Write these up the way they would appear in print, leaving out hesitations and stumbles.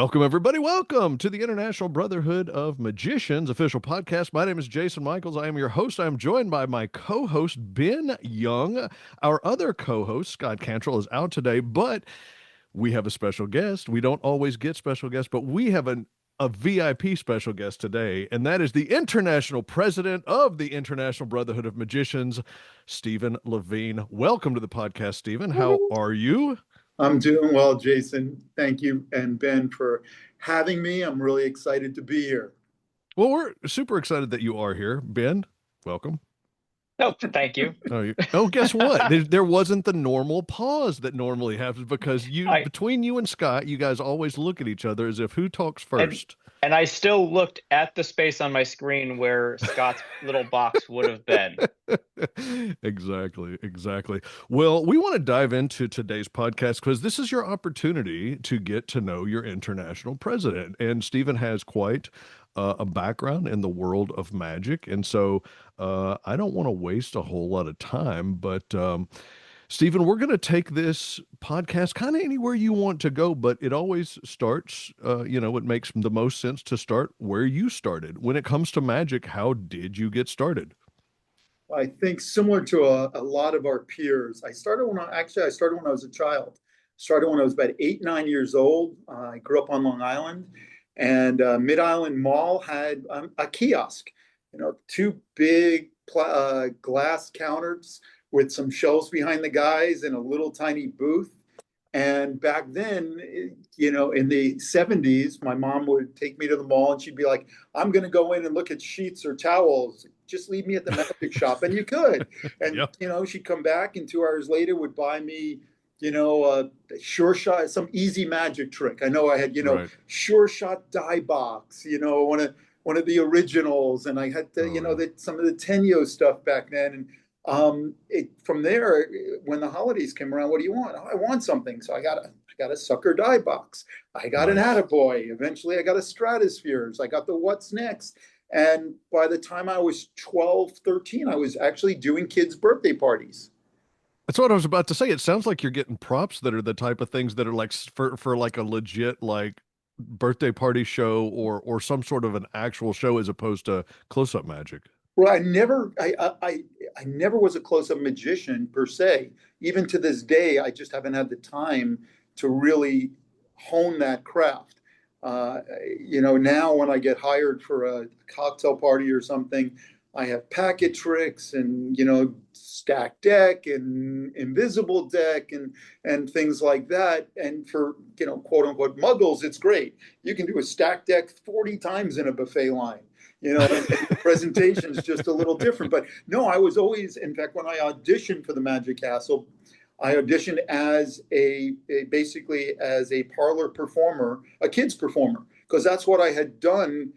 Welcome, everybody. Welcome to the International Brotherhood of Magicians official podcast. My name is Jason Michaels. I am your host. I am joined by my co host, Ben Young. Our other co host, Scott Cantrell, is out today, but we have a special guest. We don't always get special guests, but we have a VIP special guest today, and that is the international president of the International Brotherhood of Magicians, Stephen Levine. Welcome to the podcast, Stephen. How are you? I'm doing well, Jason. Thank you and Ben for having me. I'm really excited to be here. Well, we're super excited that you are here. Ben, welcome. Oh, thank you. Guess what? There wasn't the normal pause that normally happens because between you and Scott, you guys always look at each other as if who talks first. And I still looked at the space on my screen where Scott's little box would have been. Exactly. Well, we want to dive into today's podcast because this is your opportunity to get to know your international president. And Stephen has quite a background in the world of magic. And so I don't want to waste a whole lot of time, but Stephen, we're going to take this podcast kind of anywhere you want to go, but it always starts, it makes the most sense to start where you started. When it comes to magic, how did you get started? I think similar to a lot of our peers, I started when I was a child. Started when I was about 8, 9 years old. I grew up on Long Island, and Mid-Island Mall had a kiosk, two big glass counters with some shelves behind the guys and a little tiny booth. And back then, in the 70s, my mom would take me to the mall and she'd be like, I'm going to go in and look at sheets or towels. Just leave me at the magic shop. And you could. And, Yep. She'd come back and 2 hours later would buy me, a sure shot, some easy magic trick. I know I had, Right. sure shot die box, one of the originals. And I had, some of the Tenyo stuff back then. And from there, when the holidays came around, what do you want? Oh, I want something. So I got a sucker die box. I got an Nice. Attaboy. Eventually I got a Stratospheres. I got the What's Next. And by the time I was 12, 13, I was actually doing kids' birthday parties. That's what I was about to say. It sounds like you're getting props that are the type of things that are like for like a legit like birthday party show or some sort of an actual show as opposed to close-up magic. Well, I never was a close-up magician per se. Even to this day, I just haven't had the time to really hone that craft. Now when I get hired for a cocktail party or something, I have packet tricks and stack deck and invisible deck and things like that. And for quote unquote muggles, it's great. You can do a stack deck 40 times in a buffet line. And the presentation is just a little different. But no, I was always, in fact, when I auditioned for the Magic Castle, I auditioned as basically as a parlor performer, a kids performer, because that's what I had done.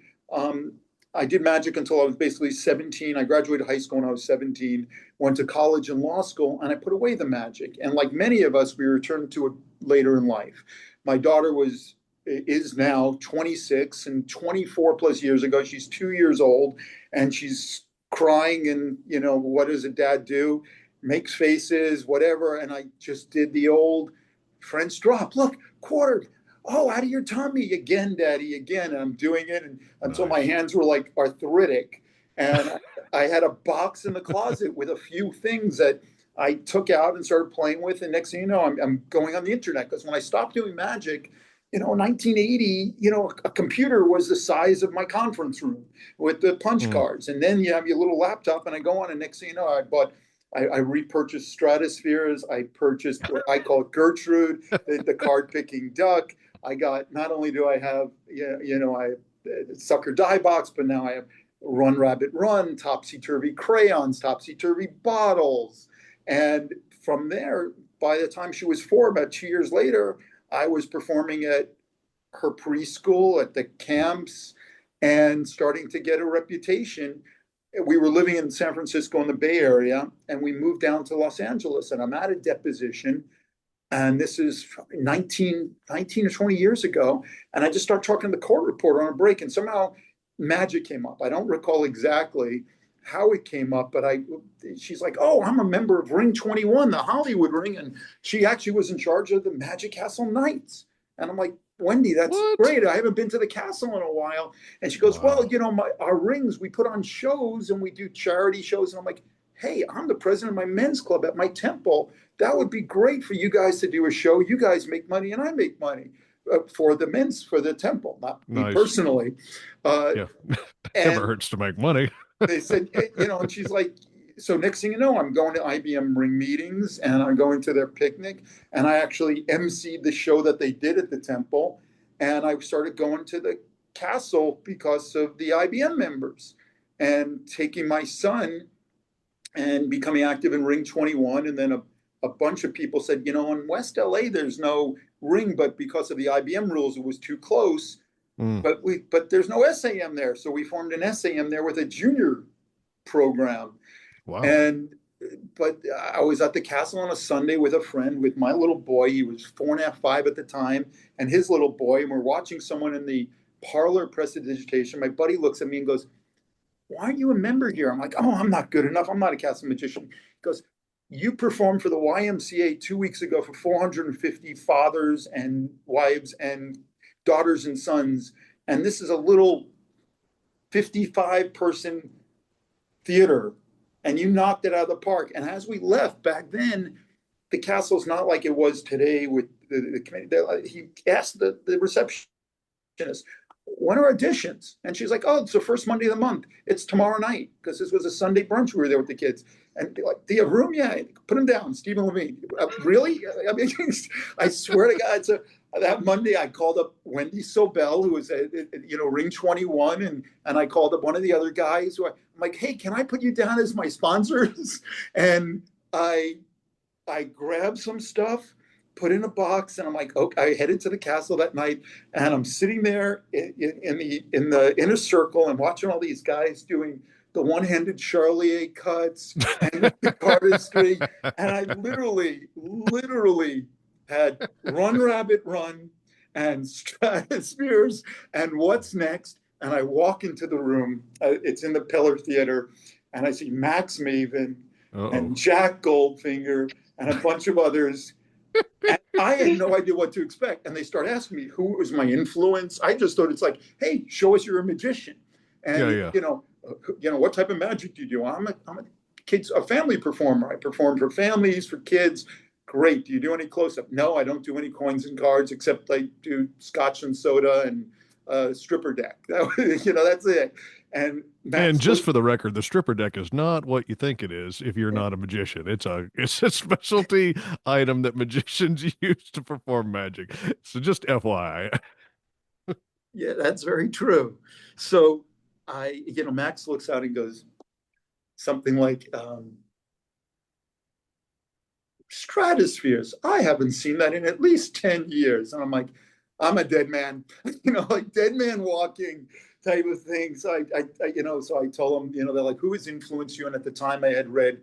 I did magic until I was basically 17. I graduated high school when I was 17, went to college and law school, and I put away the magic. And like many of us, we returned to it later in life. My daughter is now 26, and 24 plus years ago, she's 2 years old, and she's crying. And, what does a dad do? Makes faces, whatever. And I just did the old French drop. Look, quartered. Oh, out of your tummy again, Daddy, again. And I'm doing it until my hands were like arthritic. And I had a box in the closet with a few things that I took out and started playing with. And next thing you know, I'm going on the internet, because when I stopped doing magic, 1980, a computer was the size of my conference room with the punch cards. And then you have your little laptop, and I go on, and next thing you know, I repurchased Stratospheres. I purchased what I call Gertrude, the card picking duck. I got, not only do I have, I have sucker die box, but now I have Run Rabbit Run, Topsy Turvy crayons, Topsy Turvy bottles. And from there, by the time she was 4, about 2 years later, I was performing at her preschool, at the camps, and starting to get a reputation. We were living in San Francisco in the Bay Area, and we moved down to Los Angeles, and I'm at a deposition. And this is 19 or 20 years ago. And I just start talking to the court reporter on a break, and somehow magic came up. I don't recall exactly how it came up, but she's like, oh, I'm a member of Ring 21, the Hollywood ring. And she actually was in charge of the Magic Castle Nights. And I'm like, Wendy, that's What? great. I haven't been to the castle in a while. And she goes, well, Wow. our rings, we put on shows and we do charity shows. And I'm like, hey, I'm the president of my men's club at my temple. That would be great for you guys to do a show. You guys make money and I make money for the temple, not me Nice. personally. Uh, Yeah. Never and hurts to make money. they said, and she's like, so next thing you know, I'm going to I.B.M. ring meetings and I'm going to their picnic. And I actually emceed the show that they did at the temple. And I started going to the castle because of the I.B.M. members and taking my son and becoming active in Ring 21. And then a bunch of people said, in West LA, there's no ring, but because of the I.B.M. rules, it was too close. Mm, But there's no SAM there. So we formed an SAM there with a junior program. wow. And but I was at the castle on a Sunday with a friend with my little boy. He was 4.5, 5 at the time, and his little boy. And we're watching someone in the parlor prestidigitation. My buddy looks at me and goes, "Why are you a member here?" I'm like, "Oh, I'm not good enough. I'm not a castle magician." He goes, "You performed for the YMCA 2 weeks ago for 450 fathers and wives and daughters and sons, and this is a little 55-person theater, and you knocked it out of the park." And as we left back then, the castle's not like it was today with the committee. He asked the receptionist, when are auditions? And she's like, oh, it's the first Monday of the month. It's tomorrow night, because this was a Sunday brunch. We were there with the kids. And they're like, do you have room? Yeah. Put him down, Stephen Levine. Really? I mean, I swear to God, that Monday I called up Wendy Sobel, who was at Ring 21, and I called up one of the other guys. I'm like, hey, can I put you down as my sponsors? And I grabbed some stuff, put in a box, and I'm like, okay. I headed to the castle that night, and I'm sitting there in the inner circle and watching all these guys doing the one-handed Charlier cuts and the artistry, and I literally had Run Rabbit Run and Stratospheres and What's Next, and I walk into the room. It's in the Pillar Theater, and I see Max Maven Uh-oh. and Jack Goldfinger and a bunch of others. And I had no idea what to expect. And they start asking me who was my influence. I just thought it's like, hey, show us you're a magician. Yeah, And yeah. what type of magic do you do? I'm a family performer. I perform for families, for kids. Great. Do you do any close-up? No, I don't do any coins and cards, except I do scotch and soda and stripper deck. That's it. And And Max just looked. for the record, the stripper deck is not what you think it is if you're not a magician. It's a specialty item that magicians use to perform magic. So just FYI. Yeah, that's very true. So Max looks out and goes something like, stratospheres. I haven't seen that in at least 10 years. And I'm like, I'm a dead man, like dead man walking type of thing. So I told them, they're like, who has influenced you? And at the time I had read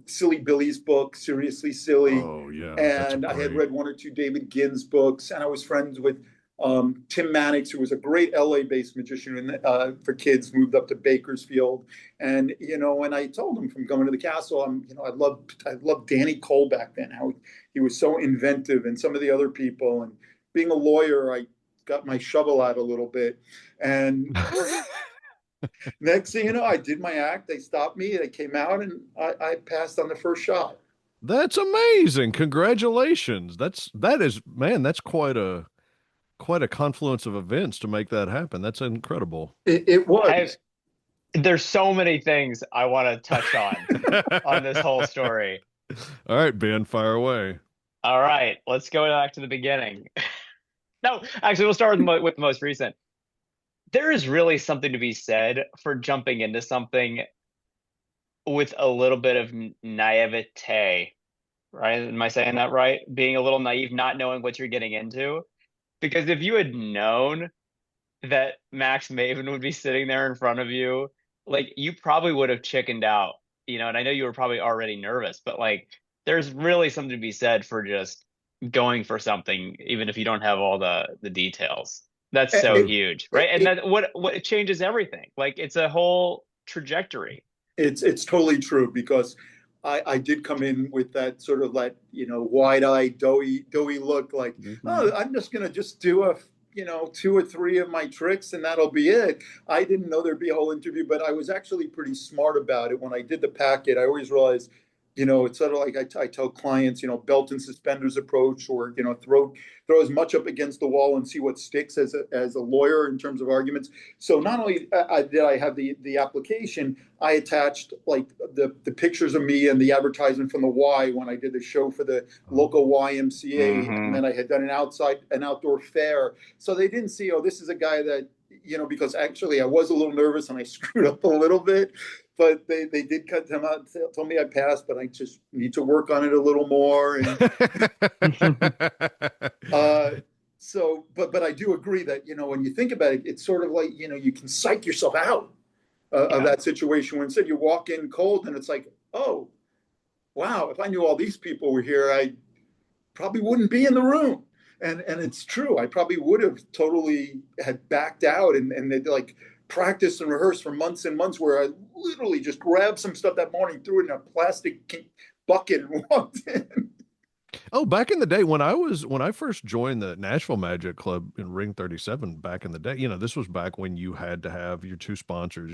Silly Billy's book, Seriously Silly. Oh yeah, that's a And I had great. read one or two David Ginn's books. And I was friends with Tim Mannix, who was a great LA-based magician for kids, moved up to Bakersfield, and and I told him from going to the castle, I loved Danny Cole back then, how he was so inventive, and some of the other people, and being a lawyer, I got my shovel out a little bit, and next thing you know, I did my act. They stopped me. They came out, and I passed on the first shot. That's amazing. Congratulations. That is, man, that's quite a confluence of events to make that happen. That's incredible. It I was. there's so many things I want to touch on this whole story. All right, Ben, fire away. All right, let's go back to the beginning. No, actually, we'll start with the most recent. There is really something to be said for jumping into something with a little bit of naivete, right? Am I saying that right? Being a little naive, not knowing what you're getting into. Because if you had known that Max Maven would be sitting there in front of you, like you probably would have chickened out, and I know you were probably already nervous, but like there's really something to be said for just going for something, even if you don't have all the details. That's so It, huge, right? And it, that what it changes everything. Like it's a whole trajectory. it's totally true because I did come in with that sort of like, wide-eyed, doughy look, like, Mhm. oh, I'm just gonna just do a, 2 or 3 of my tricks and that'll be it. I didn't know there'd be a whole interview, but I was actually pretty smart about it. When I did the packet, I always realized, it's sort of like I tell clients, belt and suspenders approach, or, throw as much up against the wall and see what sticks as a lawyer in terms of arguments. So not only did I have the application, I attached like the pictures of me and the advertisement from the Y when I did the show for the local Oh. YMCA, and Hmm. then I had done an outdoor fair. So they didn't see, oh, this is a guy that, because actually I was a little nervous and I screwed up a little bit, but they did cut them out, told me I passed, but I just need to work on it a little more. And uh, so, but I do agree that, when you think about it, it's sort of like, you can psych yourself out of Yeah. that situation, when instead you walk in cold and it's like, oh, wow, if I knew all these people were here, I probably wouldn't be in the room. And it's true. I probably would have totally had backed out, and they'd like practice and rehearse for months and months, where I literally just grabbed some stuff that morning, threw it in a plastic bucket and walked in. Oh, back in the day when I first joined the Nashville Magic Club in Ring 37 back in the day, this was back when you had to have your two sponsors.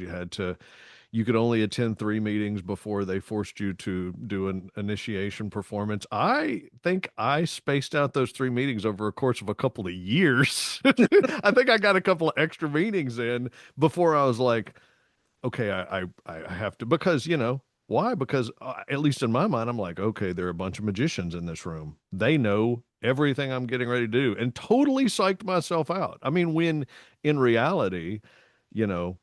You could only attend three meetings before they forced you to do an initiation performance. I think I spaced out those three meetings over a course of a couple of years. I think I got a couple of extra meetings in before I was like, okay, I have to, because why? Because at least in my mind, I'm like, okay, there are a bunch of magicians in this room. They know everything I'm getting ready to do, and totally psyched myself out. I mean, when in reality, you know,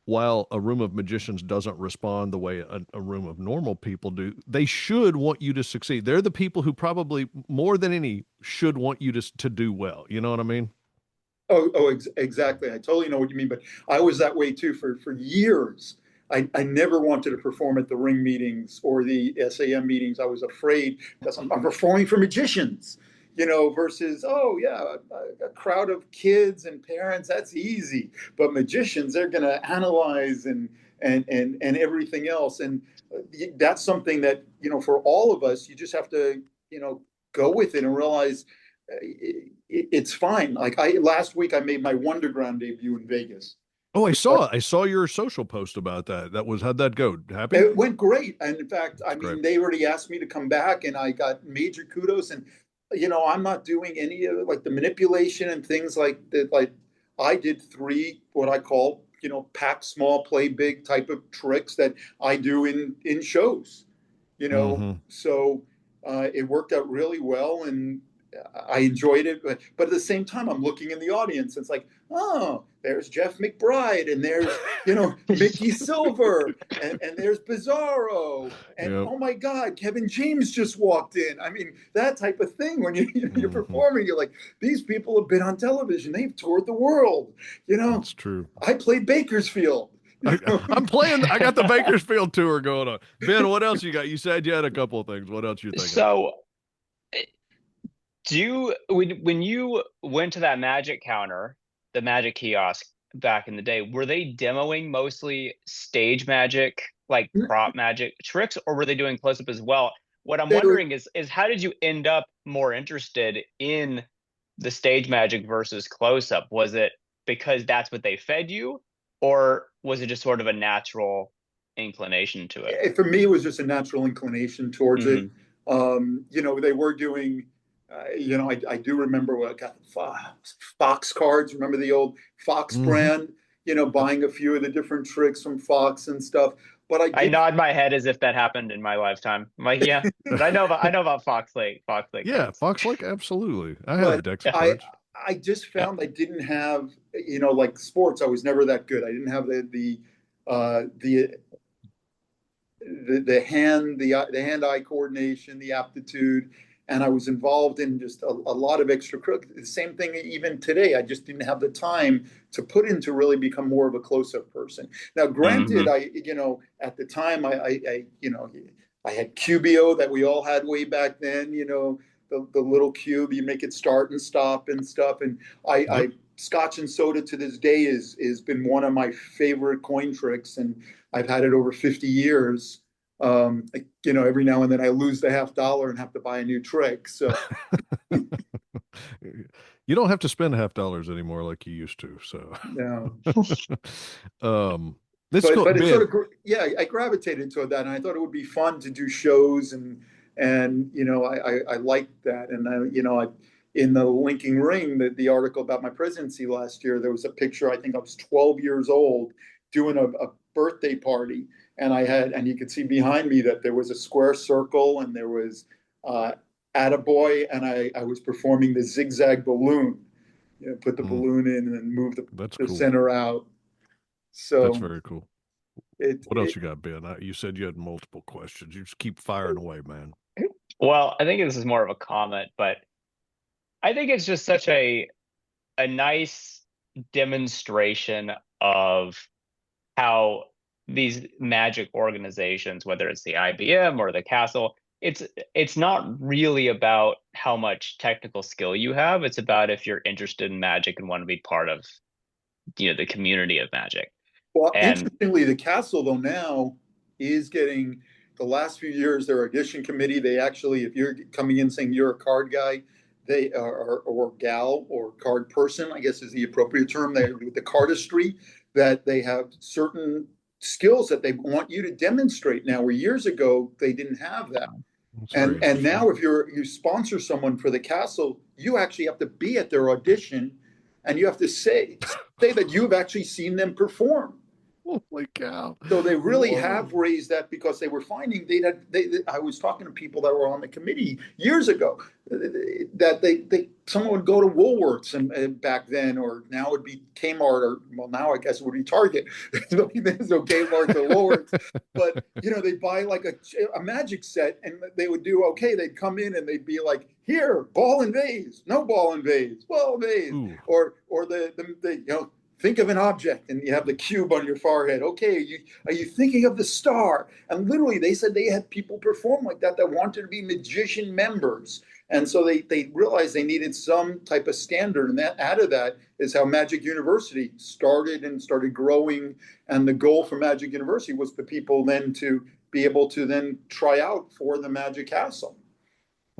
while a room of magicians doesn't respond the way a room of normal people do, they should want you to succeed. They're the people who probably more than any should want you to do well. You know what I mean? Exactly. I totally know what you mean, but I was that way too for years. I never wanted to perform at the ring meetings or the SAM meetings. I was afraid because I'm performing for magicians, versus, oh yeah, a crowd of kids and parents, that's easy. But magicians, they're going to analyze and everything else. And that's something that, for all of us, you just have to, go with it and realize it's fine. Like, last week I made my Wonderground debut in Vegas. Oh, I saw your social post about that. How'd that go? Happy? It went great, and in fact, I That's great. mean, they already asked me to come back, and I got major kudos. And I'm not doing any of like the manipulation and things like that. Like, I did 3 what I call, pack small, play big type of tricks that I do in shows. Hmm. So it worked out really well, and I enjoyed it. But at the same time, I'm looking in the audience. It's like, oh, there's Jeff McBride, and there's, Mickey Silver, and there's Bizarro, and Yep. oh my God, Kevin James just walked in. I mean, that type of thing. When you're Hmm. performing, you're like, these people have been on television. They've toured the world. You know, That's true. I played Bakersfield. I, I'm playing. I got the Bakersfield tour going on. Ben, what else you got? You said you had a couple of things. What else you thinking of? So, when you went to that magic counter, the magic kiosk back in the day, were they demoing mostly stage magic, like prop magic tricks, or were they doing close up as well? What I'm They were, wondering is how did you end up more interested in the stage magic versus close up? Was it because that's what they fed you, or was it just sort of a natural inclination to it? for me, it was just a natural inclination towards it. Hmm. They were doing, I do remember what I got, Fox cards. Remember the old Fox Hmm. brand? Buying a few of the different tricks from Fox and stuff. But I I did, nod my head as if that happened in my lifetime. I'm like, yeah, but I know about Fox Lake Yeah, cards. Fox Lake, absolutely. I have but decks of Yeah. I, cards. I just found I didn't have, like sports. I was never that good. I didn't have uh, the the hand hand eye coordination, the aptitude, and I was involved in just a lot of extra. The same thing even today. I just didn't have the time to put in to really become more of a close up person. Now, granted, Hmm. at the time I had QBO that we all had way back then. The little cube, you make it start and stop and stuff. And Yep. I Scotch and soda to this day is been one of my favorite coin tricks, and I've had it over 50 years. Every now and then I lose the $50 and have to buy a new trick. So You don't have to spend $50 anymore like you used to. So, no. um, this but cool, but it man. sort of, yeah, I gravitated toward that, and I thought it would be fun to do shows, and I liked that. And in the Linking Ring, the article about my presidency last year, there was a picture. I think I was 12 years old doing a birthday party, and you could see behind me that there was a square circle, and there was uh, Attaboy, and I was performing the zigzag balloon. Put the Mm, balloon in and move that's the cool. center out. That's So very cool. it, What else it you got, Ben? You said you had multiple questions. You just keep firing away, man. Well, I think this is more of a comment, but I think it's just such a nice demonstration of how these magic organizations, whether it's the IBM or the Castle, it's not really about how much technical skill you have. It's about if you're interested in magic and want to be part of, the community of magic. Well, And interestingly, the castle though now is getting the last few years their audition committee. They actually, if you're coming in saying you're a card guy, they are or gal or card person, I guess is the appropriate term. They with the cardistry that they have certain skills that they want you to demonstrate now. Where years ago they didn't have that. That's very And interesting. now if you sponsor someone for the castle, you actually have to be at their audition, and you have to say that you've actually seen them perform. Holy cow. So they really Whoa. have raised that because they were finding I was talking to people that were on the committee years ago that someone would go to Woolworths and back then, or now it would be Kmart, or well, now I guess it would be Target. There's no Kmart's or Woolworths, but they buy like a magic set, and they would do okay. They'd come in and they'd be like, here, ball and vase, no ball and vase, ball and vase, Ooh. or think of an object, and you have the cube on your forehead. Okay, are you thinking of the star? And literally, they said they had people perform like that wanted to be magician members. And so they realized they needed some type of standard. And that out of that is how Magic University started growing. And the goal for Magic University was for people then to be able to then try out for the Magic Castle.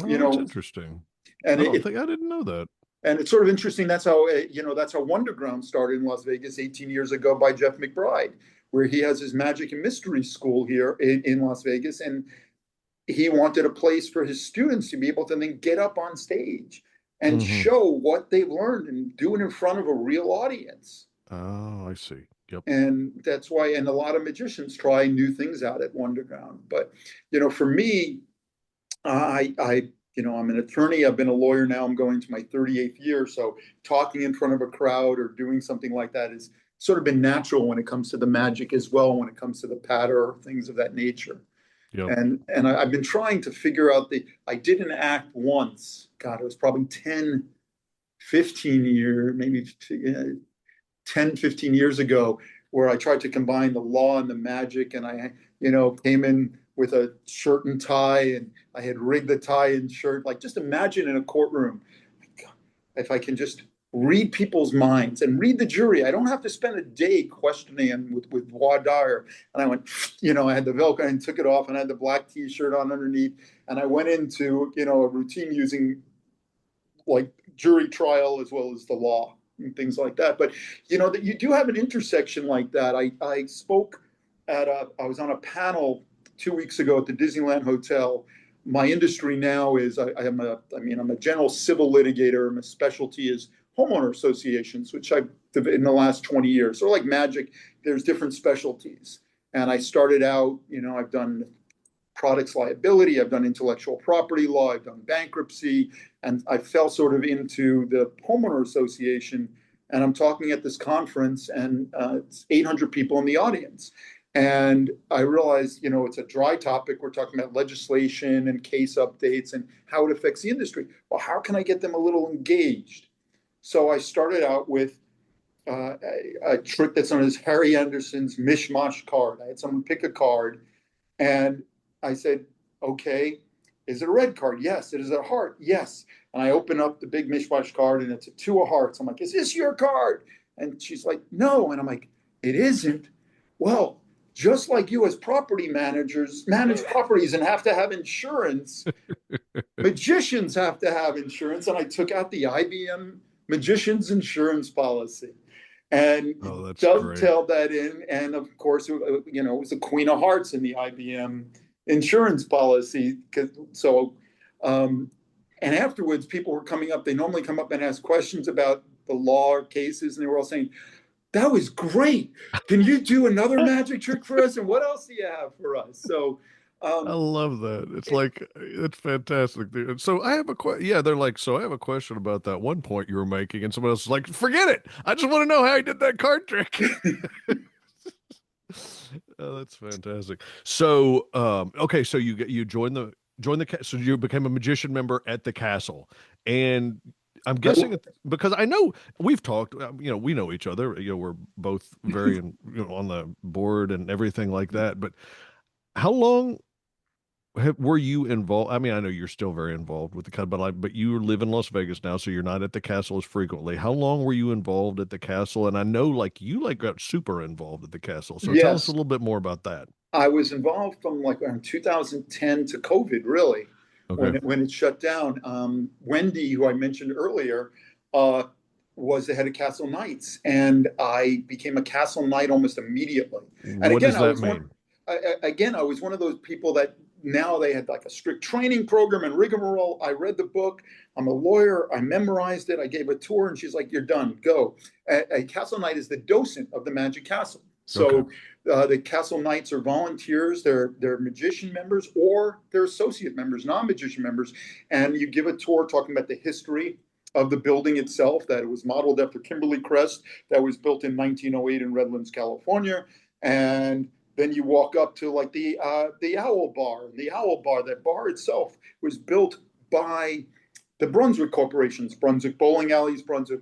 Oh, You that's know, interesting. and I didn't know that. it's sort of interesting. That's how Wonderground started in Las Vegas 18 years ago by Jeff McBride, where he has his magic and mystery school here in Las Vegas, and he wanted a place for his students to be able to then get up on stage and Hmm. show what they've learned and do it in front of a real audience. Oh, I see. Yep. And that's why, and a lot of magicians try new things out at Wonderground. But for me, I'm an attorney. I've been a lawyer now. I'm going to my 38th year. So talking in front of a crowd or doing something like that is sort of been natural when it comes to the magic as well, when it comes to the patter or things of that nature. Yep. And I've been trying to figure out I did an act once. God, it was probably 10, 15 years, maybe 10, 15 years ago, where I tried to combine the law and the magic. And I, came in with a shirt and tie, and I had rigged the tie and shirt. Like, just imagine in a courtroom, if I can just read people's minds and read the jury. I don't have to spend a day questioning them with voir dire. And I went, I had the Velcro and took it off, and I had the black T-shirt on underneath. And I went into, a routine using like jury trial as well as the law and things like that. But that you do have an intersection like that. I spoke I was on a panel 2 weeks ago at the Disneyland Hotel. My industry now is I'm a general civil litigator. My specialty is homeowner associations, which I've in the last 20 years. So like magic, there's different specialties. And I started out, I've done products liability, I've done intellectual property law, I've done bankruptcy, and I fell sort of into the homeowner association. And I'm talking at this conference, and it's 800 people in the audience. And I realized, it's a dry topic. We're talking about legislation and case updates and how it affects the industry. Well, how can I get them a little engaged? So I started out with a trick that's known as Harry Anderson's mishmash card. I had someone pick a card, and I said, okay, is it a red card? Yes. It is a heart? Yes. And I open up the big mishmash card, and it's a two of hearts. I'm like, is this your card? And she's like, no. And I'm like, it isn't. Well, just like you as property managers manage properties and have to have insurance, magicians have to have insurance. And I took out the IBM magician's insurance policy and Oh, that's great. dovetailed that in. And of course, you know, it was the Queen of Hearts in the IBM insurance policy. So, um, and afterwards, people were coming up. They normally come up and ask questions about the law or cases, and they were all saying, "That was great. Can you do another magic trick for us? And what else do you have for us?" So, I um, love that. It's it, like it's fantastic, dude. So I have a yeah, they're like, so I have a question about that one point you were making, and someone else is like, forget it. I just want to know how he did that card trick. Oh, that's fantastic. So, okay, so you joined the so you became a magician member at the castle, and I'm guessing because I know we've talked, we know each other. We're both very, on the board and everything like that. But how long were you involved? I mean, I know you're still very involved with the cut, but you live in Las Vegas now, so you're not at the castle as frequently. How long were you involved at the castle? And I know like you like got super involved at the castle. So tell us a yes, little bit more about that. I was involved from like around 2010 to COVID, really, Okay. when it shut down. Wendy, who I mentioned earlier, uh, was the head of Castle Knights, and I became a Castle Knight almost immediately. And What again, does I that was one. mean? I was one of those people that now they had like a strict training program and rigmarole. I read the book. I'm a lawyer. I memorized it. I gave a tour, and she's like, "You're done. Go." A Castle Knight is the docent of the Magic Castle. Okay. So the Castle Knights are volunteers. They're magician members or they're associate members, non-magician members, and you give a tour talking about the history of the building itself. That it was modeled after Kimberly Crest, that was built in 1908 in Redlands, California, and then you walk up to like the Owl Bar. The Owl Bar, that bar itself was built by the Brunswick corporations, Brunswick bowling alleys, Brunswick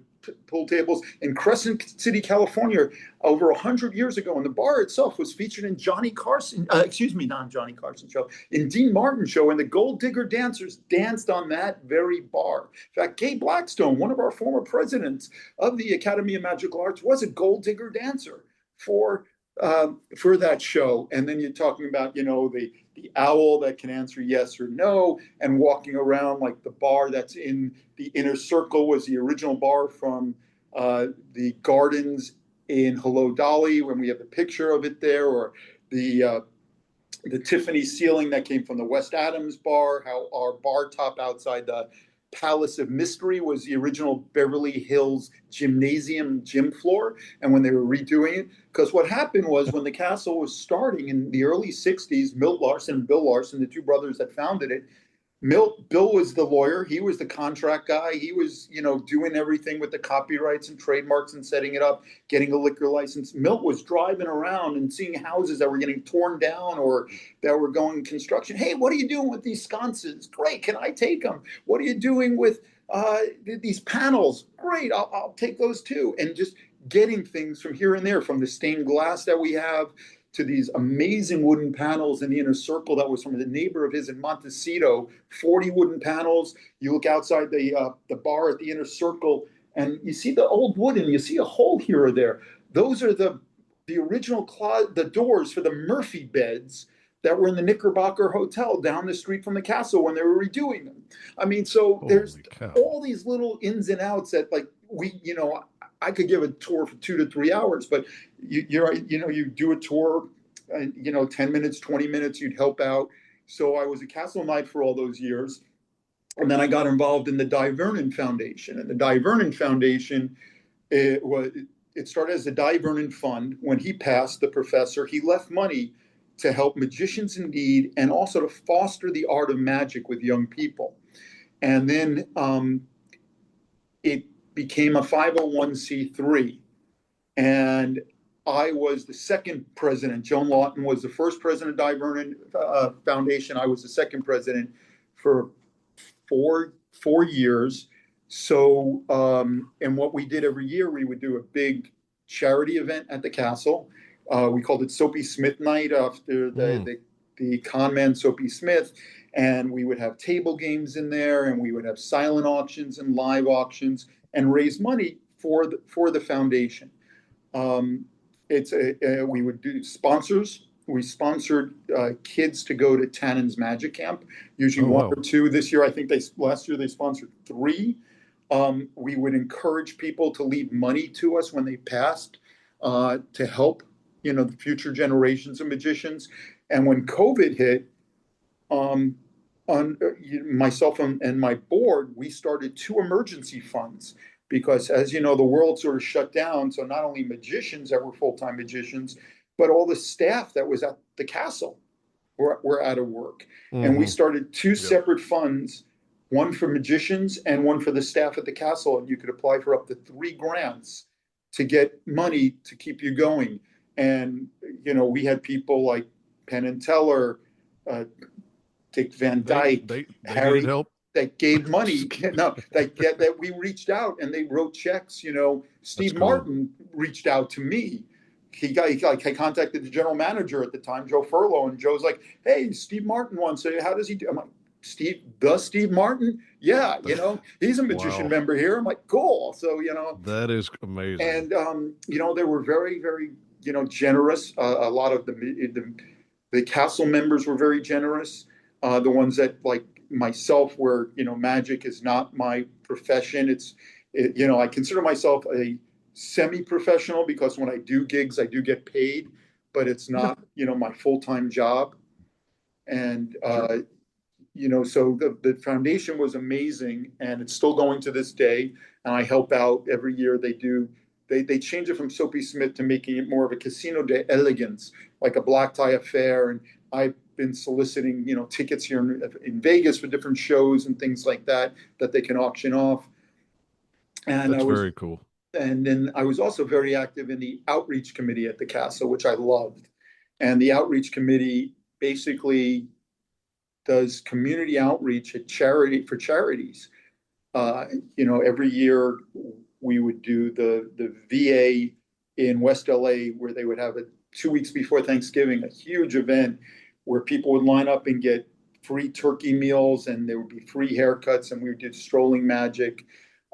pool tables in Crescent City, California, over 100 years ago. And the bar itself was featured in Johnny Carson, excuse me, not Johnny Carson show, in Dean Martin show. And the Gold Digger dancers danced on that very bar. In fact, Kay Blackstone, one of our former presidents of the Academy of Magical Arts, was a Gold Digger dancer for that show. And then you're talking about, the owl that can answer yes or no, and walking around like the bar that's in the inner circle was the original bar from the gardens in Hello Dolly, when we have a picture of it there, or the Tiffany ceiling that came from the West Adams bar, how our bar top outside the Palace of Mystery was the original Beverly Hills gymnasium gym floor. And when they were redoing it, because what happened was when the castle was starting in the early 60s, Milt Larson and Bill Larson, the two brothers that founded it, Bill was the lawyer. He was the contract guy. He was, doing everything with the copyrights and trademarks and setting it up, getting a liquor license. Milt was driving around and seeing houses that were getting torn down or that were going construction. Hey, what are you doing with these sconces? Great. Can I take them? What are you doing with these panels? Great. I'll take those too. And just getting things from here and there, from the stained glass that we have to these amazing wooden panels in the inner circle that was from the neighbor of his in Montecito, 40 wooden panels. You look outside the bar at the inner circle and you see the old wood and you see a hole here or there. Those are the original the doors for the Murphy beds that were in the Knickerbocker Hotel down the street from the castle when they were redoing them. I mean, so there's Holy cow. all these little ins and outs that like I could give a tour for 2 to 3 hours, but you do a tour, 10 minutes, 20 minutes, you'd help out. So I was a Castle Knight for all those years. And then I got involved in the Di Vernon Foundation. And the Di Vernon Foundation, it started as the Di Vernon Fund. When he passed, the professor, he left money to help magicians in need and also to foster the art of magic with young people. And then it became a 501c3. And I was the second president. Joan Lawton was the first president of Di Vernon Foundation. I was the second president for four years. So, and what we did every year, we would do a big charity event at the castle. We called it Soapy Smith Night after Mm. the con man Soapy Smith. And we would have table games in there, and we would have silent auctions and live auctions, and raise money for the foundation. Um, we would do sponsors we sponsored kids to go to Tannen's Magic Camp, usually Oh, one wow. or two. This year, I think they last year they sponsored three. We would encourage people to leave money to us when they passed to help, the future generations of magicians. And when COVID hit, um, on myself and my board, we started two emergency funds because, as you know, the world sort of shut down. So not only magicians that were full-time magicians, but all the staff that was at the castle were out of work. And we Hmm. started two Yep. separate funds, one for magicians and one for the staff at the castle. And you could apply for up to three grants to get money to keep you going. And, we had people like Penn and Teller, uh, Dick Van They Dyke, they they needed Harry, help. that gave Just money. kidding. No, that we reached out and they wrote checks. That's Steve cool. Martin reached out to me. I contacted the general manager at the time, Joe Furlow, and Joe's like, "Hey, Steve Martin wants to. How does he do?" I'm like, Steve Martin? Yeah, he's a magician Wow. member here. I'm like, cool. So, That is amazing. and they were very, very, generous. A lot of the castle members were very generous. The ones that like myself, where magic is not my profession. I consider myself a semi-professional because when I do gigs, I do get paid, but it's Yeah, not my full-time job. And sure. so the foundation was amazing, and it's still going to this day. And I help out every year. They change it from Soapy Smith to making it more of a casino de elegance, like a black tie affair. And I've been soliciting tickets here in Vegas for different shows and things like that they can auction off. And I That's was very cool. and then I was also very active in the outreach committee at the castle, which I loved. And the outreach committee basically does community outreach at charities. Uh, every year we would do the VA in West LA, where they would have 2 weeks before Thanksgiving, a huge event where people would line up and get free turkey meals, and there would be free haircuts, and we did strolling magic.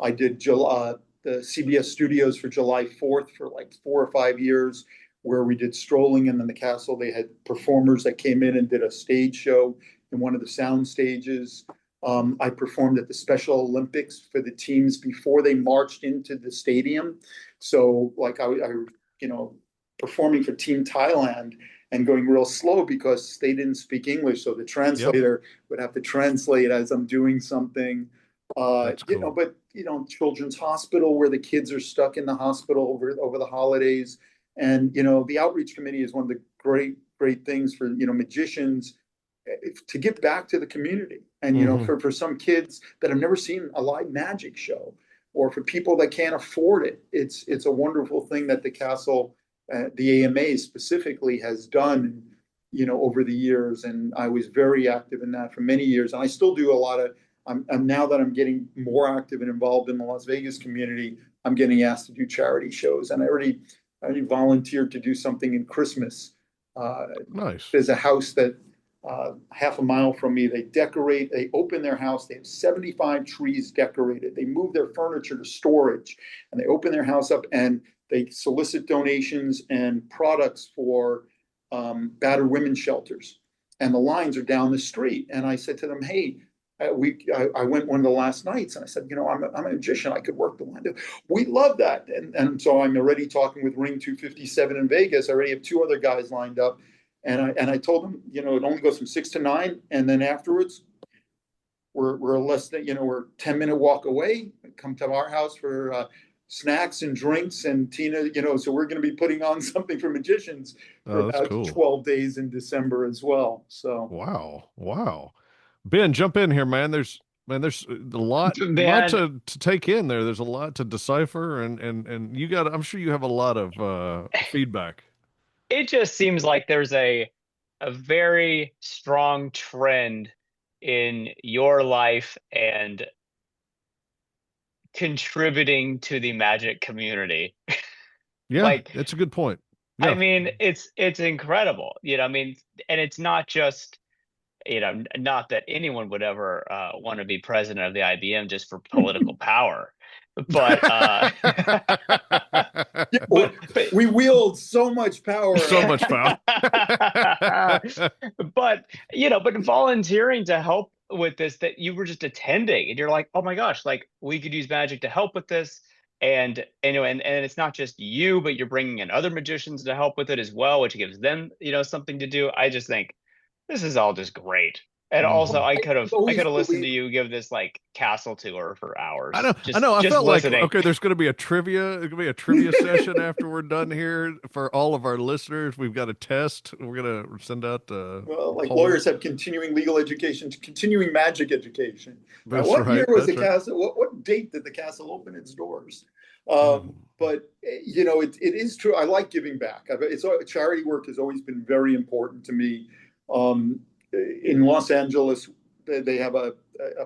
I did the CBS studios for July 4th for like 4 or 5 years, where we did strolling, and then the castle, they had performers that came in and did a stage show in one of the sound stages. I performed at the Special Olympics for the teams before they marched into the stadium. So, like, you know, performing for Team Thailand and going real slow because they didn't speak English. So the Yep. translator would have to translate as I'm doing something. That's cool. But Children's Hospital, where the kids are stuck in the hospital over the holidays, and the outreach committee is one of the great things for magicians to give back to the community. And Hmm. for some kids that have never seen a live magic show, or for people that can't afford it, it's a wonderful thing that the castle, the AMA specifically, has done over the years. And I was very active in that for many years, and I still do a lot of. I'm now that I'm getting more active and involved in the Las Vegas community, I'm getting asked to do charity shows, and I already volunteered to do something in Christmas. uh, Nice. there's a house that half a mile from me. They open their house. They have 75 trees decorated. They move their furniture to storage, and they open their house up, and they solicit donations and products for battered women's shelters. And the lines are down the street. And I said to them, "Hey, I went one of the last nights, and I said, I'm a magician. I could work the line. We love that." And so I'm already talking with Ring 257 in Vegas. I already have two other guys lined up. And I told them, it only goes from 6 to 9, and then afterwards, we're less than, we're 10-minute walk away. Come to our house for snacks and drinks, and Tina, so we're going to be putting on something for magicians for Oh, that's about cool. 12 days in December as well. So Wow. Wow. Ben, jump in here, man. There's a lot Man, to take in there. There's a lot to decipher, and you got. I'm sure you have a lot of feedback. it just seems like there's a very strong trend in your life and contributing to the magic community. Yeah, Like, it's a good point. I Yeah. mean, it's incredible, I mean, and it's not just, not that anyone would ever want to be president of the IBM just for political power, but Yeah, but we wield so much power. So much power. but but volunteering to help with this, that you were just attending and you're like, oh my gosh, like we could use magic to help with this. And and it's not just you, but you're bringing in other magicians to help with it as well, which gives them something to do. I just think this is all just great. And also, Mhm. I've I always could have listened to believed. you give this like castle tour for I hours, know, I know. I just felt like, listening. okay, there's going to be a trivia. There's going to be a trivia session after we're done here for all of our listeners. We've got a test. We're going to send out Well, a like poll. lawyers have continuing legal education, continuing magic education. Now, That's what year right. was the That's right. castle? What date did the castle open its doors? Mm. But it is true. I like giving back. Charity work has always been very important to me. Um, in Los Angeles, they have a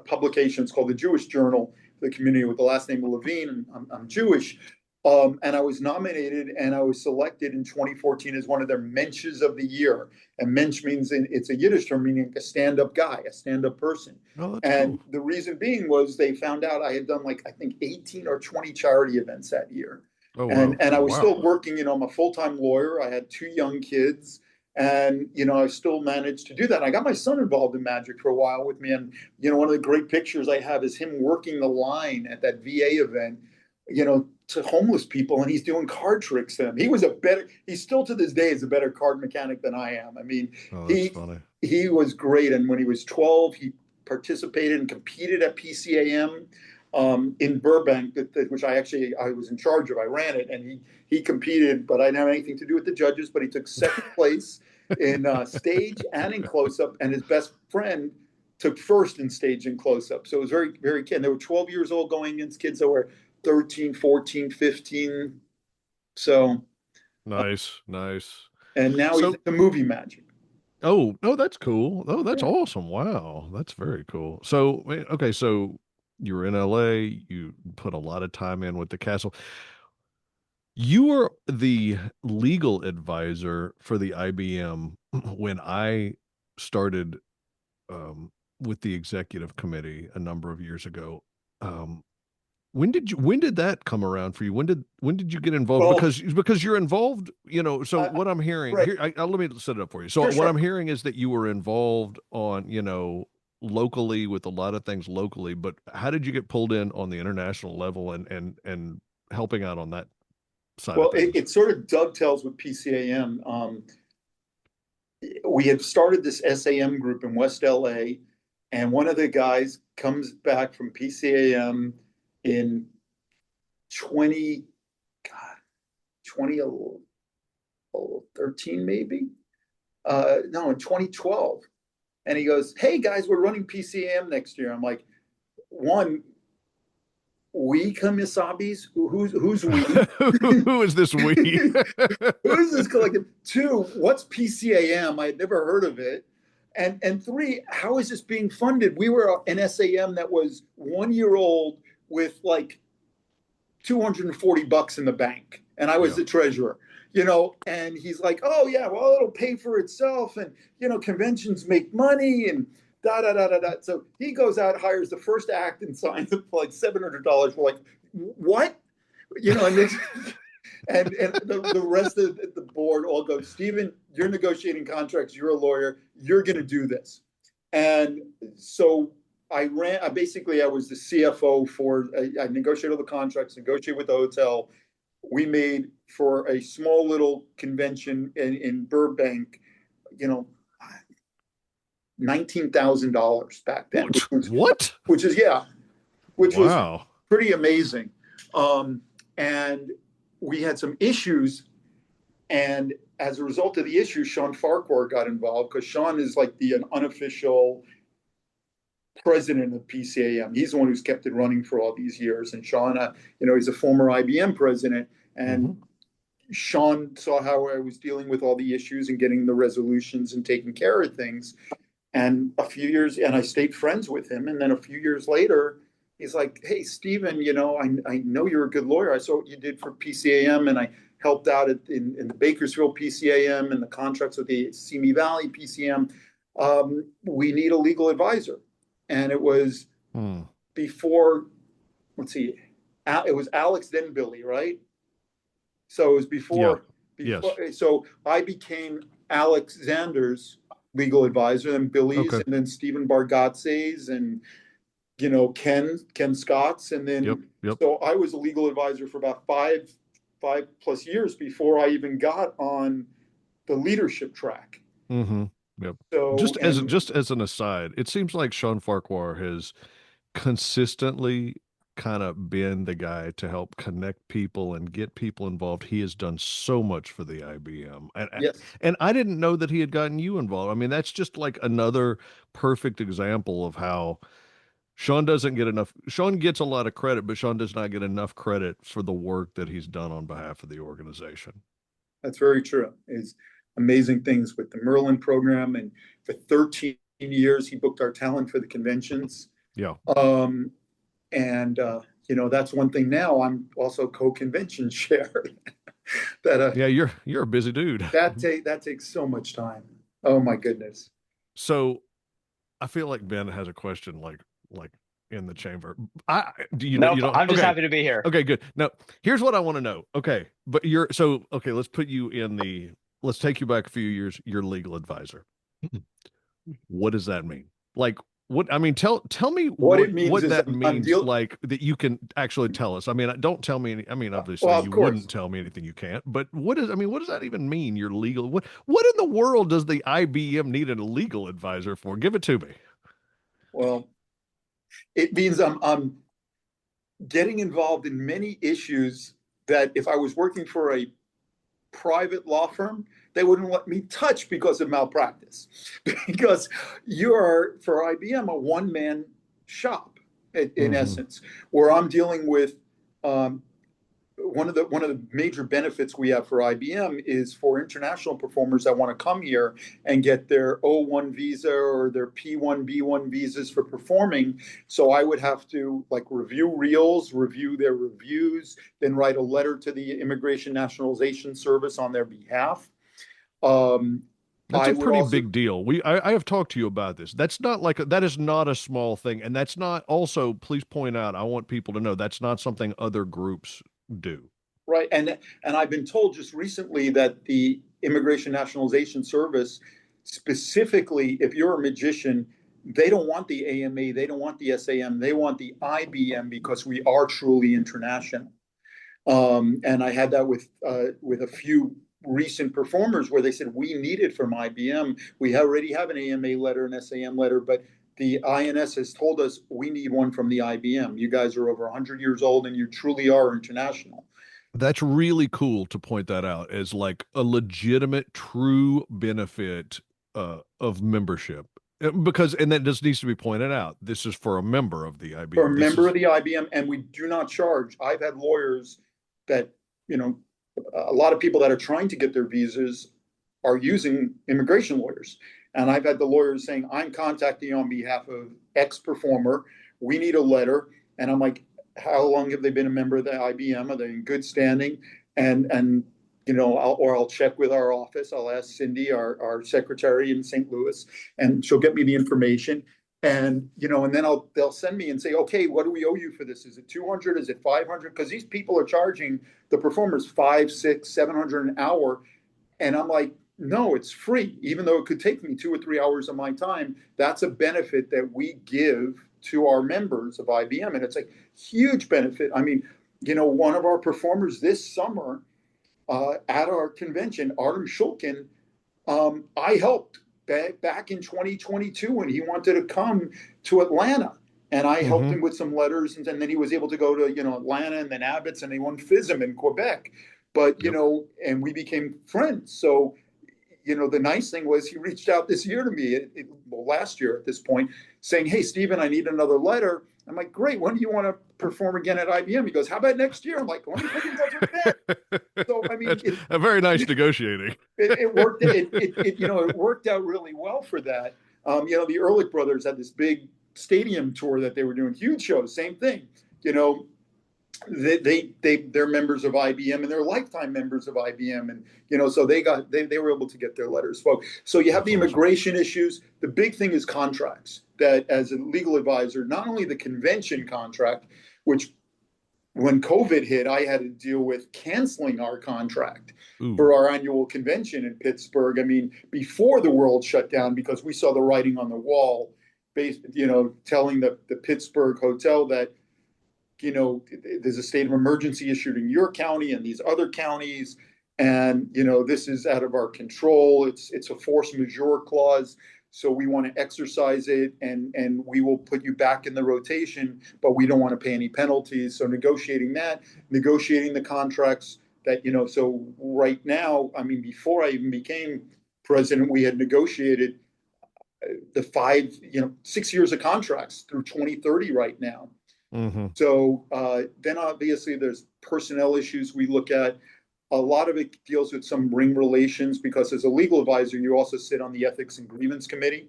publication. It's called the Jewish Journal for the community with the last name of Levine, and I'm Jewish. And I was nominated and I was selected in 2014 as one of their Mensches of the Year. And Mensch means it's a Yiddish term meaning a stand-up guy, a stand-up person. Oh, that's And cool. the reason being was they found out I had done like I think 18 or 20 charity events that year. Oh, And wow. and I Oh, was wow. still working, I'm a full-time lawyer. I had two young kids. And I still managed to do that. I got my son involved in magic for a while with me. And one of the great pictures I have is him working the line at that VA event, to homeless people, and he's doing card tricks to them. He still to this day is a better card mechanic than I am. I mean, Oh, that's he funny. he was great. And when he was 12, he participated and competed at PCAM in Burbank, which I was in charge of. I ran it, and he competed, but I didn't have anything to do with the judges. But he took second place in stage and in close up, and his best friend took first in stage and close up. So it was very, very kid. And they were 12 years old going against kids that were 13, 14, 15. So, Nice, nice. and now he's So, in the movie magic. oh, no, that's cool. Oh, that's Yeah. awesome. Wow. That's very cool. So, okay, so you're in LA, you put a lot of time in with the castle. You were the legal advisor for the IBM when I started with the executive committee a number of years ago. Um, when did that come around for you? When did you get involved? Well, Because you're involved, so I, what I'm hearing right. here, let me set it up for you. So Sure, what sure. I'm hearing is that you were involved on, locally with a lot of things locally, but how did you get pulled in on the international level and helping out on that side of Well, things? it sort of dovetails with PCAM. We had started this SAM group in West LA, and one of the guys comes back from PCAM in 20, God, 2013 maybe. No, in 2012. And he goes, "Hey guys, we're running PCAM next year." I'm like, one, we Kamisabis? Who's we? Who is this we? Who is this collective? Two, what's PCAM? I had never heard of it. And three, how is this being funded? We were an SAM that was 1 year old with like $240 in the bank, and I was Yeah. the treasurer. And he's like, "Oh yeah, well it'll pay for itself, and conventions make money, and da da da da da." So he goes out, hires the first act, and signs up for like $700. We're like, "What?" And this, and the rest of the board all goes, "Stephen, you're negotiating contracts. You're a lawyer. You're going to do this." And so I was the CFO for, I negotiated all the contracts, negotiated with the hotel. We made for a small little convention in Burbank, you know, $19,000 back then, What? which is, yeah, which was Wow. pretty amazing. And we had some issues, and as a result of the issues, Sean Farquhar got involved because Sean is like the unofficial president of PCAM. He's the one who's kept it running for all these years. And Sean, he's a former I.B.M. president. And Hmm. Sean saw how I was dealing with all the issues and getting the resolutions and taking care of things. And I stayed friends with him. And then a few years later, he's like, "Hey, Stephen, I know you're a good lawyer. I saw what you did for PCAM, and I helped out in the Bakersfield PCAM and the contracts with the Simi Valley PCM. We need a legal advisor." And it was Hmm. before, let's see, it was Alex then Billy, right? So it was Yeah. before. Yes. So I became Alexander's legal advisor, and Billy's, Okay. and then Stephen Bargatze's, and Ken Scott's, and Yep. then Yep. so I was a legal advisor for about five plus years before I even got on the leadership track. Mm-hmm. Yep. So and Just as an aside, it seems like Sean Farquhar has consistently kind of been the guy to help connect people and get people involved. He has done so much for the IBM. yes, And I didn't know that he had gotten you involved. I mean, that's just like another perfect example of how Sean doesn't get enough. Sean gets a lot of credit, but Sean does not get enough credit for the work that he's done on behalf of the organization. that's very true. It's amazing things with the Merlin program, and for 13 years he booked our talent for the conventions. Yeah. Um, and that's one thing. Now I'm also co-convention chair. that Yeah, you're a busy dude. that takes so much time. Oh my goodness. So I feel like Ben has a question like in the chamber. I do you know Nope, you don't I'm just okay. happy to be here. Okay, good. Now, here's what I want to know. Okay, but you're so okay, let's put you in the let's take you back a few years, your legal advisor. What does that mean? Like what I mean, tell me What it means what is that I'm means deal. like that you can actually tell us. I mean, don't tell me any, I mean, obviously Well, of you wouldn't course. tell me anything you can't, but what does that even mean? Your legal what in the world does the IBM need a legal advisor for? Give it to me. Well, it means I'm getting involved in many issues that if I was working for a private law firm, they wouldn't let me touch because of malpractice. Because you are, for IBM, a one man shop in Hmm. essence, where I'm dealing with um, one of the major benefits we have for IBM is for international performers that want to come here and get their O1 visa or their P1 B1 visas for performing. So I would have to like review reels, review their reviews, then write a letter to the Immigration Nationalization Service on their behalf. Um, That's I a would pretty also big deal. I have talked to you about this. That's not like that is not a small thing. And that's not also, please point out, I want people to know that's not something other groups do. right, and I've been told just recently that the Immigration Nationalization Service, specifically, if you're a magician, they don't want the AMA, they don't want the SAM, they want the IBM because we are truly international. And I had that with a few recent performers where they said we need it from IBM. We already have an AMA letter, an SAM letter, but the INS has told us we need one from the IBM. You guys are over 100 years old and you truly are international. That's really cool to point that out as like a legitimate, true benefit of membership. Because, and that just needs to be pointed out. This is for a member of the For a IBM. This member of is, the IBM, and we do not charge. I've had lawyers that, you know, a lot of people that are trying to get their visas are using immigration lawyers. And I've had the lawyers saying, I'm contacting you on behalf of X performer. We need a letter. And I'm like, how long have they been a member of the IBM? Are they in good standing? And I'll check with our office. I'll ask Cindy, our secretary in St. Louis, and she'll get me the information. And then they'll send me and say, okay, what do we owe you for this? Is it 200? Is it 500? Because these people are charging the performers 5, 6, 700 an hour. And I'm like, no, it's free, even though it could take me 2 or 3 hours of my time. That's a benefit that we give to our members of IBM. And it's a huge benefit. I mean, one of our performers this summer at our convention, Artem Shulkin, I helped back in 2022 when he wanted to come to Atlanta. And I helped mm-hmm. him with some letters, and then he was able to go to Atlanta and then Abbott's, and he won FISM in Quebec. But Yep. and we became friends. So the nice thing was he reached out this year to me, last year at this point, saying, "Hey, Stephen, I need another letter." I'm like, "Great. When do you want to perform again at IBM?" He goes, "How about next year?" I'm like, "Let me put you in touch with Ben." So I mean, That's a very nice negotiating. it worked. It worked out really well for that. The Ehrlich brothers had this big stadium tour that they were doing, huge shows. Same thing. You know, they're members of IBM and they're lifetime members of IBM, and so they were able to get their letters. So you have That's the awesome. immigration issues. The big thing is contracts. That as a legal advisor, not only the convention contract, which when COVID hit, I had to deal with canceling our contract Ooh. for our annual convention in Pittsburgh. I mean, before the world shut down, because we saw the writing on the wall, based, telling the Pittsburgh hotel that, there's a state of emergency issued in your county and these other counties, and this is out of our control. It's a force majeure clause, so we want to exercise it, and we will put you back in the rotation, but we don't want to pay any penalties. So negotiating the contracts that, so right now, I mean, before I even became president, we had negotiated the 6 years of contracts through 2030 right now. Mm-hmm. So then obviously there's personnel issues we look at. A lot of it deals with some ring relations, because as a legal advisor, you also sit on the Ethics and Grievance Committee.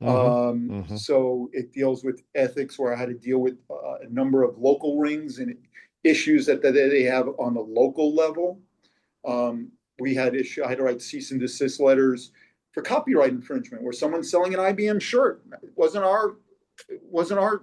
Mm-hmm. Mm-hmm. So it deals with ethics, where I had to deal with a number of local rings and issues that they have on the local level. I had to write cease and desist letters for copyright infringement, where someone's selling an IBM shirt. It wasn't our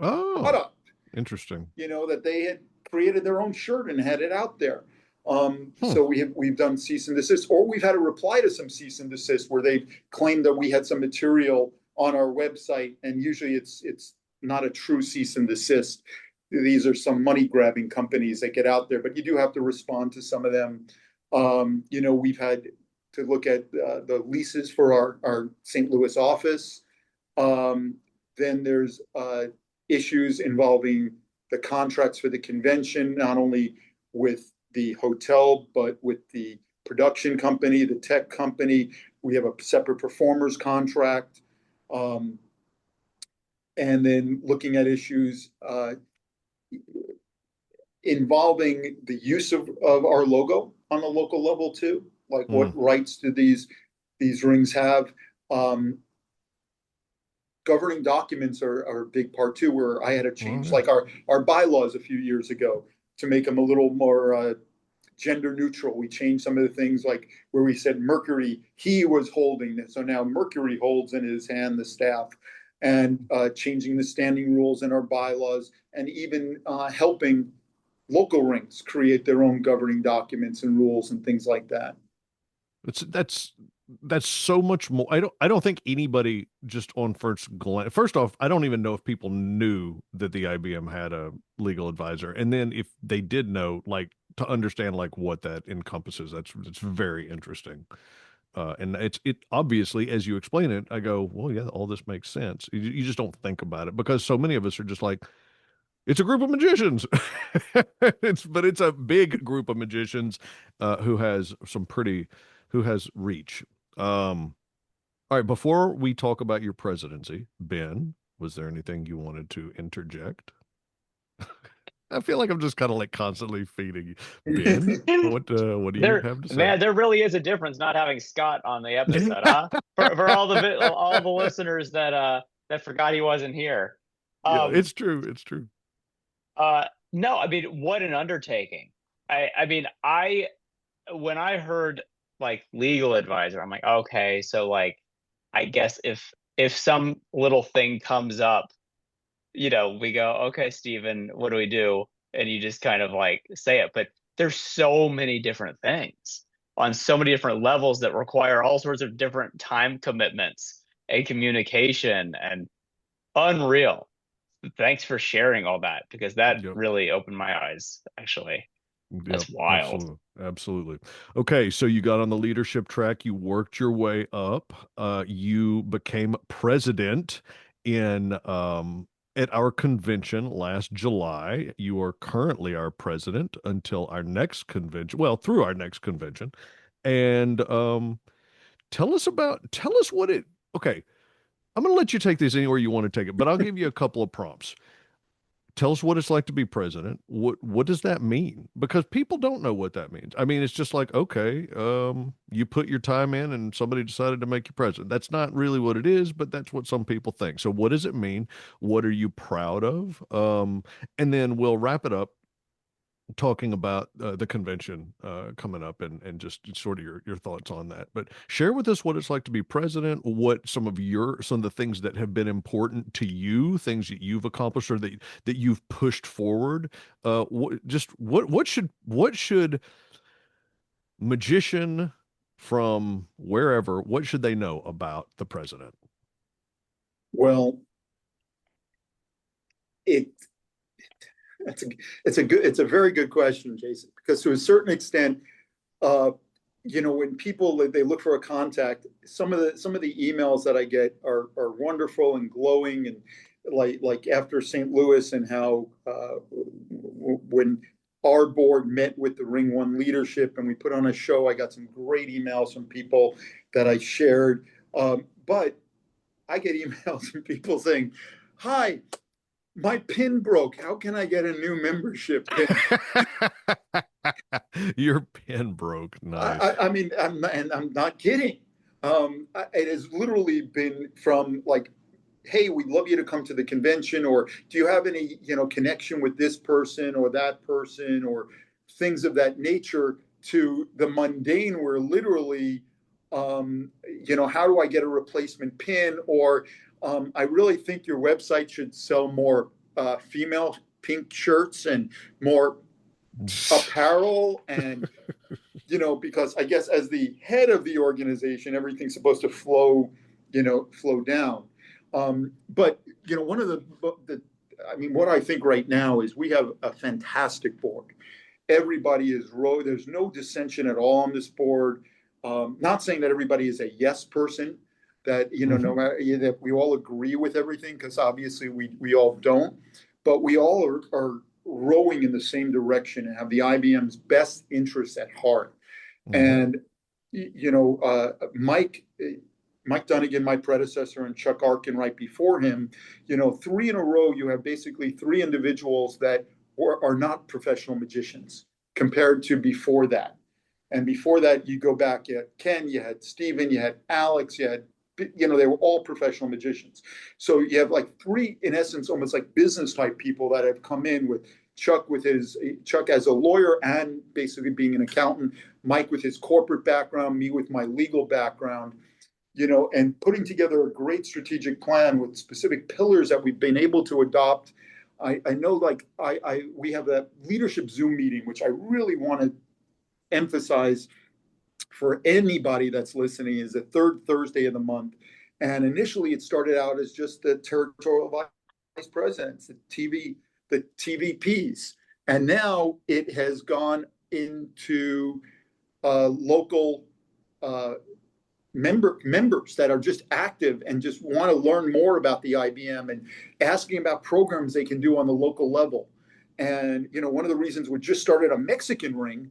Oh, product, interesting. that they had created their own shirt and had it out there. Hmm. So we've done cease and desist, or we've had to reply to some cease and desist where they've claimed that we had some material on our website, and usually it's not a true cease and desist. These are some money grabbing companies that get out there, but you do have to respond to some of them. We've had to look at the leases for our St. Louis office. Then there's issues involving the contracts for the convention, not only with the hotel, but with the production company, the tech company. We have a separate performers contract. And then looking at issues involving the use of our logo on a local level too, like what Mm. rights do these rings have. Governing documents are a big part too, where I had to Oh, change yeah. like our bylaws a few years ago to make them a little more gender neutral. We changed some of the things, like where we said Mercury, he was holding it. So now Mercury holds in his hand the staff, and changing the standing rules in our bylaws, and even helping local rings create their own governing documents and rules and things like that. It's that's so much more. I don't think anybody just on first glance. First off, I don't even know if people knew that the IBM had a legal advisor, and then if they did know, like to understand like what that encompasses. It's very interesting. And it obviously, as you explain it, I go, well, yeah, all this makes sense. You just don't think about it, because so many of us are just like, it's a group of magicians. But it's a big group of magicians who has who has reach. All right, before we talk about your presidency, Ben, was there anything you wanted to interject? I feel like I'm just kind of like constantly feeding you. Ben, what do you There, have to say? man, there really is a difference not having Scott on the episode, huh? For all the listeners that forgot he wasn't here. Yeah, Um, it's true. It's true. no, I mean, what an undertaking. I mean, I when I heard like legal advisor, I'm like, okay, so like, I guess if some little thing comes up, we go, okay, Stephen, what do we do? And you just kind of like say it. But there's so many different things on so many different levels that require all sorts of different time commitments and communication, and unreal. Thanks for sharing all that, because that Yep. really opened my eyes, actually. Yep, That's wild. absolutely. Absolutely. Okay, so you got on the leadership track, you worked your way up, you became president in at our convention last July. You are currently our president until our next convention, well, through our next convention. And tell us what it okay, I'm gonna let you take this anywhere you want to take it, but I'll give you a couple of prompts. Tell us what it's like to be president. What does that mean? Because people don't know what that means. I mean, it's just like, okay, you put your time in and somebody decided to make you president. That's not really what it is, but that's what some people think. So what does it mean? What are you proud of? And then we'll wrap it up talking about the convention coming up, and just sort of your thoughts on that. But share with us what it's like to be president, what some of the things that have been important to you, things that you've accomplished or that you've pushed forward. What should magician from wherever, what should they know about the president? Well, it it's a it's a very good question, Jason, because to a certain extent, uh, when people they look for a contact, some of the emails that I get are wonderful and glowing, and like after St. Louis, and how when our board met with the Ring One leadership and we put on a show, I got some great emails from people that I shared. But I get emails from people saying, "Hi, my pin broke. How can I get a new membership pin?" Your pen broke. Nice. I mean, I'm not kidding. It has literally been from like, "Hey, we'd love you to come to the convention," or "Do you have any, connection with this person or that person," or things of that nature, to the mundane where literally, how do I get a replacement pin? Or I really think your website should sell more female pink shirts and more apparel. And because I guess as the head of the organization, everything's supposed to flow down. But one of I mean, what I think right now is we have a fantastic board. Everybody is there's no dissension at all on this board. Not saying that everybody is a yes person, that no Mhm. matter that we all agree with everything, because obviously we all don't, but we all are rowing in the same direction and have the I.B.M.'s best interests at heart. Mhm. And Mike Dunnigan, my predecessor, and Chuck Arkin right before him, three in a row, you have basically three individuals that are not professional magicians compared to before that. And before that, you go back, you had Ken, you had Steven, you had Alex, they were all professional magicians. So you have like three, in essence, almost like business type people that have come in, with Chuck as a lawyer and basically being an accountant, Mike with his corporate background, me with my legal background, and putting together a great strategic plan with specific pillars that we've been able to adopt. I know, like we have a leadership Zoom meeting, which I really want to emphasize for anybody that's listening, is the third Thursday of the month. And initially, it started out as just the territorial vice presidents, the TVPs, and now it has gone into local uh, members that are just active and just want to learn more about the I.B.M. and asking about programs they can do on the local level. And one of the reasons we just started a Mexican ring,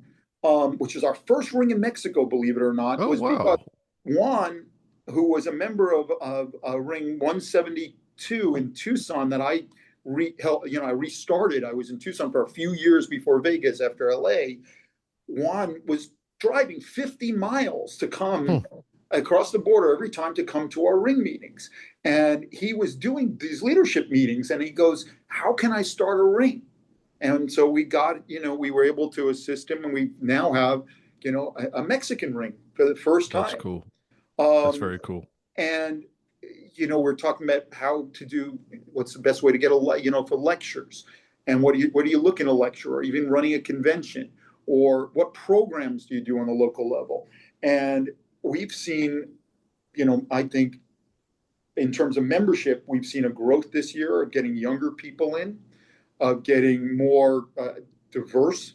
which is our first ring in Mexico, believe it or not, Oh, was because wow. Juan, who was a member of Ring 172 in Tucson, that I restarted. I was in Tucson for a few years before Vegas after LA. Juan was driving 50 miles to come Hmm. across the border every time to come to our ring meetings. And he was doing these leadership meetings, and he goes, "How can I start a ring?" And so we were able to assist him, and we now have, a Mexican ring for the first That's time. cool. That's Um, very cool. and we're talking about how to do, what's the best way to get for lectures, and what do you look in a lecture, or even running a convention, or what programs do you do on the local level. And we've seen, I think, in terms of membership, we've seen a growth this year of getting younger people in, of getting more diverse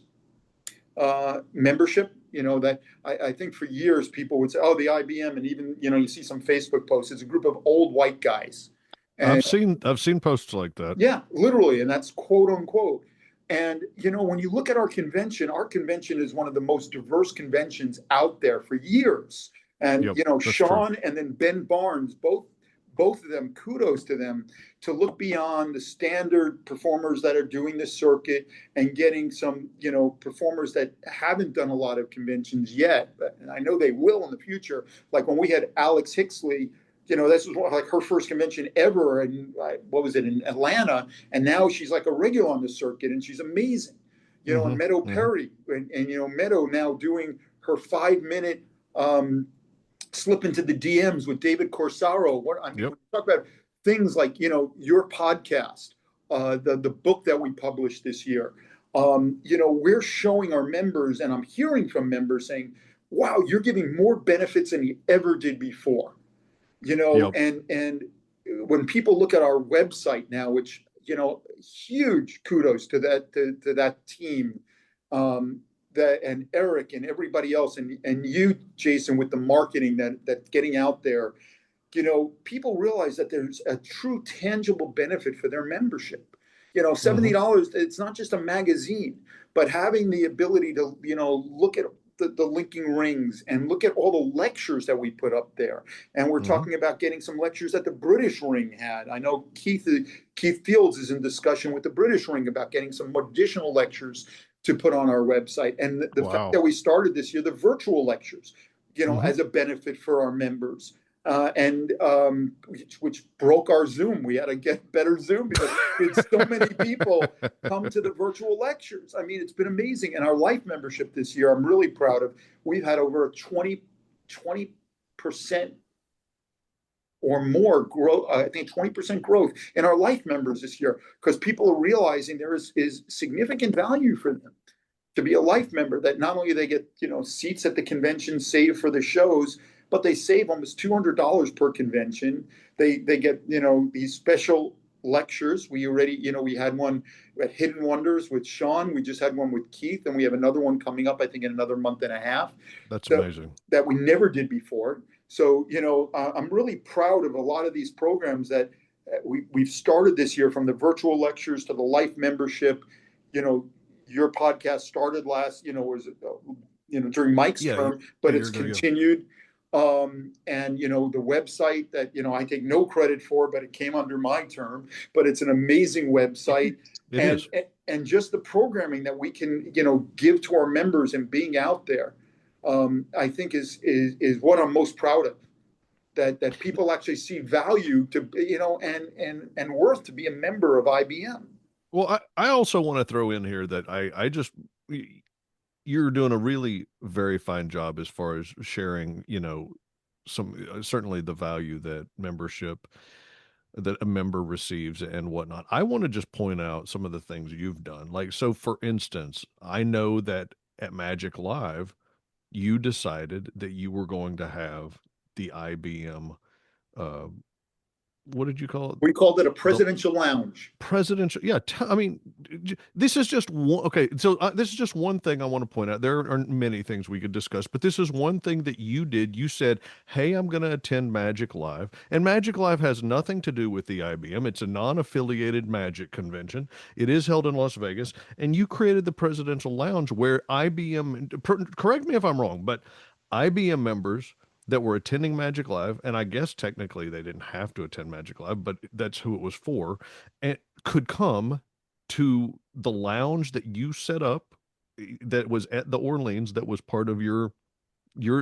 membership. That I think for years people would say, "Oh, the I.B.M." And even you see some Facebook posts. It's a group of old white guys, and I've seen posts like that. yeah, literally, and that's quote unquote. And when you look at our convention is one of the most diverse conventions out there for years. And Yep, that's true. Sean and then Ben Barnes, both of them, kudos to them, to look beyond the standard performers that are doing the circuit and getting some performers that haven't done a lot of conventions yet. And I know they will in the future. Like when we had Alex Hixley, this was like her first convention ever, and what was it, in Atlanta, and now she's like a regular on the circuit, and she's amazing. and Mm-hmm. Meadow Mm-hmm. Perry, and Meadow now doing her 5 minute slip into the DMs with David Corsaro. I mean, Yep. when you talk about things like your podcast, the book that we published this year. We're showing our members, and I'm hearing from members saying, "Wow, you're giving more benefits than you ever did before." Yep. And when people look at our website now, which huge kudos to that team, that and Eric and everybody else, and you, Jason, with the marketing that's getting out there. People realize that there's a true tangible benefit for their membership. Mm-hmm. $70, it's not just a magazine, but having the ability to, look at the linking rings and look at all the lectures that we put up there. And we're Mm-hmm. talking about getting some lectures that the British Ring had. I know Keith Fields is in discussion with the British Ring about getting some additional lectures to put on our website. And the fact Wow. that we started this year, the virtual lectures, Mm-hmm. as a benefit for our members. And which broke our Zoom. We had to get better Zoom because we had so many people come to the virtual lectures. I mean, it's been amazing. And our life membership this year, I'm really proud of. We've had over a 20% or more growth. I think 20% growth in our life members this year because people are realizing there is significant value for them to be a life member, that not only they get seats at the convention saved for the shows, but they save almost $200 per convention. They get these special lectures. We had one at Hidden Wonders with Sean. We just had one with Keith, and we have another one coming up, I think, in another month and a half That's that amazing. that we never did before. So I'm really proud of a lot of these programs that we've started this year, from the virtual lectures to the life membership. Your podcast started last, during Mike's Yeah, term, a but year it's ago. Yeah. continued. And the website that I take no credit for, but it came under my term. But it's an amazing website, It and is. and just the programming that we can give to our members and being out there, I think is what I'm most proud of. That people actually see value to and worth to be a member of IBM. Well, I also want to throw in here that I just you're doing a really very fine job as far as sharing, some certainly the value that membership that a member receives and whatnot. I want to just point out some of the things you've done. Like, so for instance, I know that at Magic Live, you decided that you were going to have the IBM, uh, what did you call it? We called it a The presidential lounge. presidential, yeah. I mean, this is just one. Okay, so this is just one thing I want to point out. There are many things we could discuss, but this is one thing that you did. You said, "Hey, I'm going to attend Magic Live," and Magic Live has nothing to do with the IBM. It's a non-affiliated Magic convention. It is held in Las Vegas, and you created the presidential lounge where IBM. Correct me if I'm wrong, but IBM members that were attending Magic Live, and I guess technically they didn't have to attend Magic Live, but that's who it was for, and could come to the lounge that you set up, that was at the Orleans, that was part of your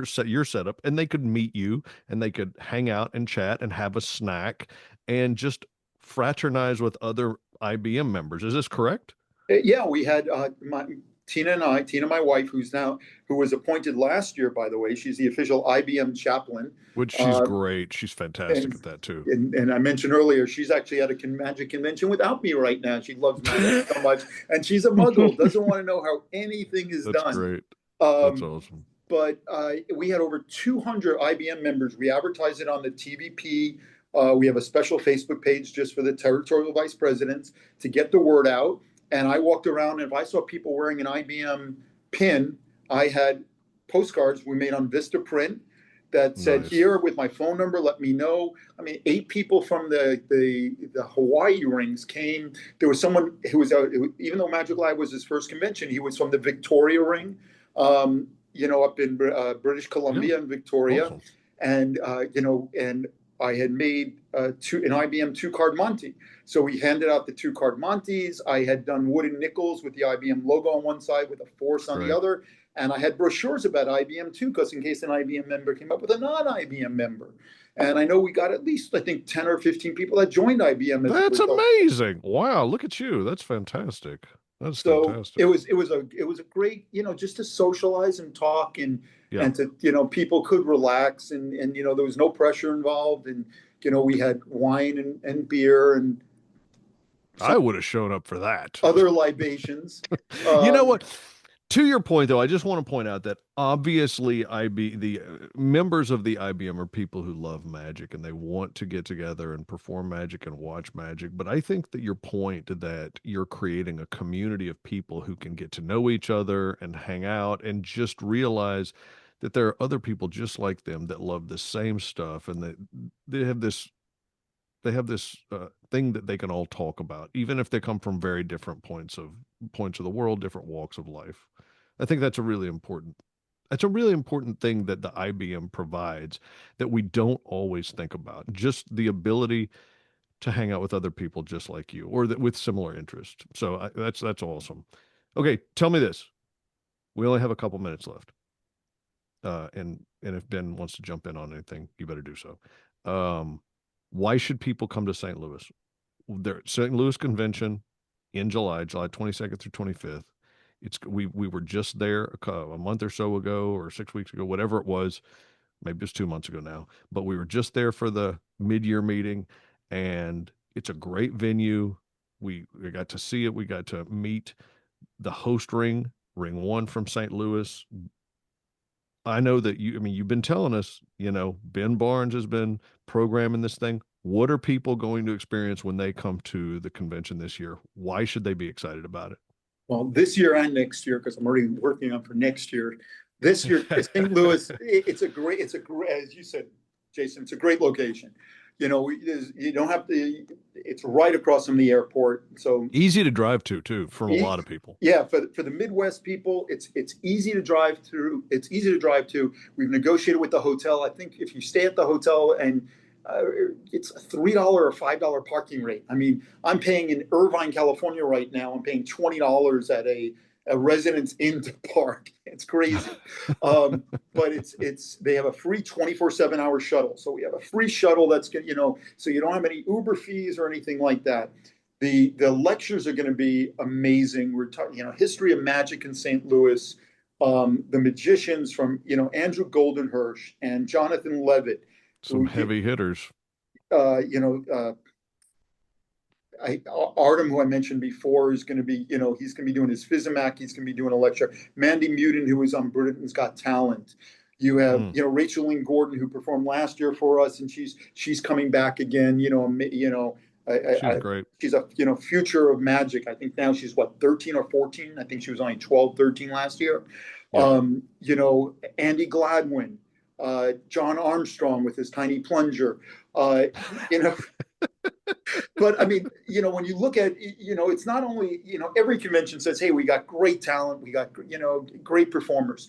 setup, and they could meet you and they could hang out and chat and have a snack and just fraternize with other IBM members. Is this correct? Yeah, we had Tina, my wife, who was appointed last year, by the way. She's the official IBM chaplain. Which she's Uh, great. She's fantastic and, at that too. and I mentioned earlier, she's actually at a Magic convention without me right now. She loves Magic so much, and she's a Muggle, doesn't want to know how anything is That's done. great. That's Um, awesome. but we had over 200 IBM members. We advertised it on the TVP. We have a special Facebook page just for the territorial vice presidents to get the word out. And I walked around, and if I saw people wearing an IBM pin, I had postcards we made on Vista Print that said, Nice. "Here with my phone number, let me know." I mean, 8 people from the Hawaii rings came. There was someone who was out, even though Magic Live was his first convention, he was from the Victoria ring, up in British Yeah. Columbia and Victoria, Awesome. and I had made an IBM 2 card Monty. So we handed out the 2 card Monties. I had done wooden nickels with the IBM logo on one side with a force on the Great. other. And I had brochures about IBM too, because in case an IBM member came up with a non-IBM member. And I know we got at least, I think, 10 or 15 people that joined IBM as a That's result. amazing. Wow, look at you. That's fantastic. That's So fantastic. it was a great, just to socialize and talk, Yeah. and to, people could relax, and there was no pressure involved, and we had wine and beer and some I would have shown up for that. other libations. You know Um, what? To your point, though, I just want to point out that obviously the members of the IBM are people who love magic and they want to get together and perform magic and watch magic. But I think that your point that you're creating a community of people who can get to know each other and hang out and just realize that there are other people just like them that love the same stuff and that they have this thing that they can all talk about, even if they come from very different points of the world, different walks of life. I think that's a really important thing that the IBM provides that we don't always think about. Just the ability to hang out with other people just like you or that with similar interests. So that's awesome. Okay, tell me this. We only have a couple minutes left. And if Ben wants to jump in on anything, you better do so. Um, why should people come to St. Louis? Their St. Louis convention in July 22nd through 25th. We were just there a month or so ago or 6 weeks ago, whatever it was, maybe it's 2 months ago now. But we were just there for the mid-year meeting, and it's a great venue. We got to see it. We got to meet the host ring one from St. Louis. I know that I mean, you've been telling us, Ben Barnes has been programming this thing. What are people going to experience when they come to the convention this year? Why should they be excited about well, this year and next year, because I'm already working on for next year. This year, St. Louis, it's a great, as you said, Jason, it's a great location. You don't have to. It's right across from the airport, so Easy to drive to, too, from a lot of people. yeah, for the Midwest people, it's easy to drive through. It's easy to drive to. We've negotiated with the hotel. I think if you stay at the hotel, and uh, it's a $3 or $5 parking rate. I mean, I'm paying in Irvine, California right now. I'm paying $20 at a residence inn to park. It's crazy. But they have a free 24/7 hour shuttle. So we have a free shuttle that's so you don't have any Uber fees or anything like that. The lectures are going to be amazing. We're talking, history of magic in St. Louis. The magicians from, Andrew Goldenhirsch and Jonathan Levitt, Some who, heavy hitters. uh, you know, uh, Artem, who I mentioned before, is going to be, he's going to be doing his Physimac. He's going to be doing a lecture. Mandy Mutin, who was on Britain's Got Talent. You have, Mm, Rachel Lynn Gordon, who performed last year for us, and she's coming back again. she's I great. she's a future of magic. I think now she's what, 13 or 14. I think she was only 12, 13 last year. Yep. Andy Gladwin, John Armstrong with his tiny plunger. Uh, you know, but I mean, when you look at, it's not only, every convention says, hey, we got great talent, we got, great performers.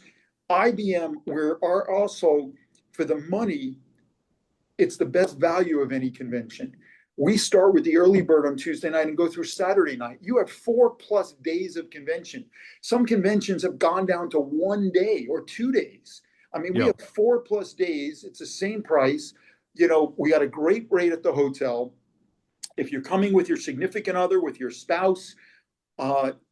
IBM, are also, for the money, it's the best value of any convention. We start with the early bird on Tuesday night and go through Saturday night. You have 4+ days of convention. Some conventions have gone down to 1 day or 2 days. I mean, we Yep. have 4+ days. It's the same price. We got a great rate at the hotel. If you're coming with your significant other, with your spouse,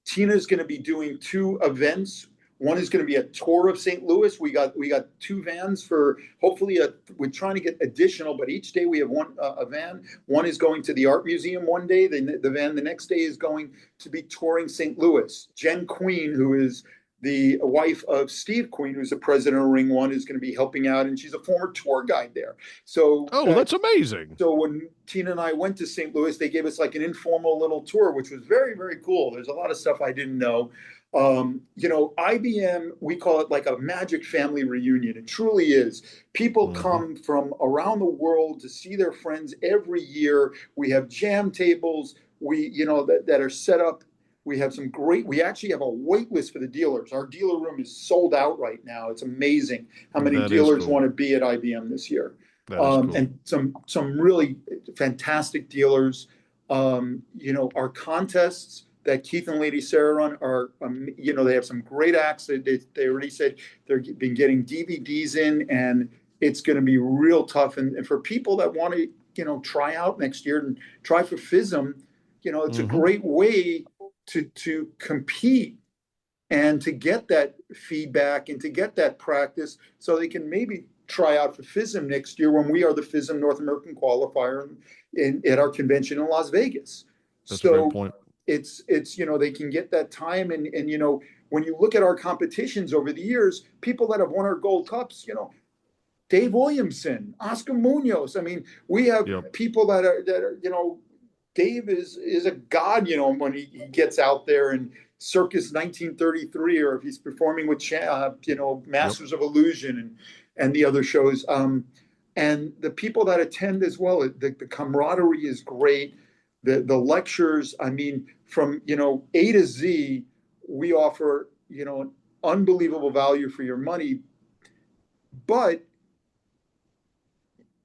Tina's going to be doing 2 events. One is going to be a tour of St. Louis. We got 2 vans for, hopefully we're trying to get additional, but each day we have one a van. One is going to the art museum one day. The van the next day is going to be touring St. Louis. Jen Queen, who is the wife of Steve Queen, who's the president of Ring One, is going to be helping out, and she's a former tour guide there. So Oh, that's amazing. so when Tina and I went to St. Louis, they gave us like an informal little tour, which was very, very cool. There's a lot of stuff I didn't know. IBM, we call it like a magic family reunion. It truly is. People Hmm. come from around the world to see their friends every year. We have jam tables, that are set up. We actually have a wait list for the dealers. Our dealer room is sold out right now. It's amazing how many That is dealers want cool. to be at IBM this year. That is cool. And some really fantastic dealers. Our contests that Keith and Lady Sarah run are, they have some great acts. They already said they've been getting DVDs in, and it's going to be real tough. And for people that want to, try out next year and try for FISM, it's a Hmm. great way to compete and to get that feedback and to get that practice so they can maybe try out for FISM next year when we are the FISM North American qualifier at our convention in Las Vegas. That's a great So point. it's they can get that time, and when you look at our competitions over the years, people that have won our gold cups, Dave Williamson, Oscar Munoz. I mean, we have Yep. people that are Dave is a god, when he gets out there and Circus 1933, or if he's performing with Masters of Illusion and the other shows. And the people that attend as well, the camaraderie is great. The lectures, I mean, from A to Z, we offer an unbelievable value for your money, but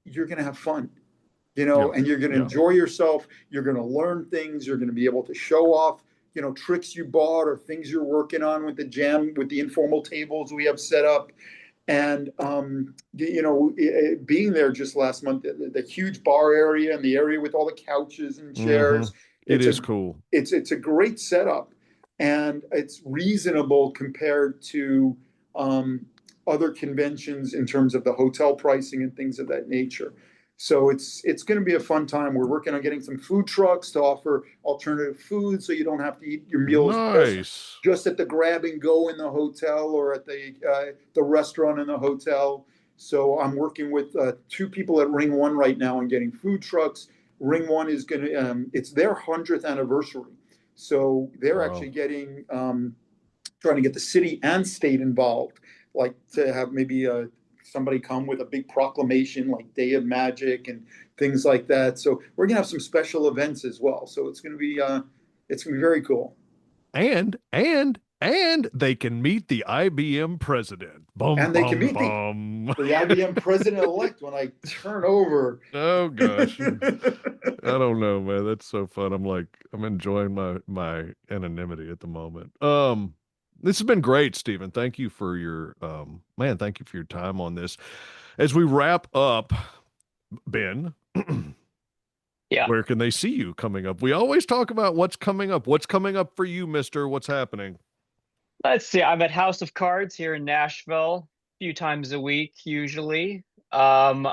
you're going to have fun. And you're going to enjoy yourself. You're going to learn things. You're going to be able to show off, tricks you bought or things you're working on with the jam, with the informal tables we have set up. And, being there just last month, the huge bar area and the area with all the couches and chairs. It is cool. It's a great setup, and it's reasonable compared to other conventions in terms of the hotel pricing and things of that nature. So it's going to be a fun time. We're working on getting some food trucks to offer alternative food, so you don't have to eat your meals just at the grab and go in the hotel or at the restaurant in the hotel. So I'm working with 2 people at Ring One right now on getting food trucks. Ring One is going to it's their 100th anniversary, so they're actually getting trying to get the city and state involved, like to have maybe somebody come with a big proclamation like Day of Magic and things like that. So we're gonna have some special events as well. So it's gonna be very cool. And they can meet the IBM president. And they can meet the IBM president-elect when I turn over. Oh gosh. I don't know, man. That's so fun. I'm enjoying my anonymity at the moment. This has been great, Stephen. Thank you for your thank you for your time on this. As we wrap up, Ben, where can they see you coming up? We always talk about what's coming up. What's coming up for you, mister? What's happening? Let's see. I'm at House of Cards here in Nashville a few times a week, usually. And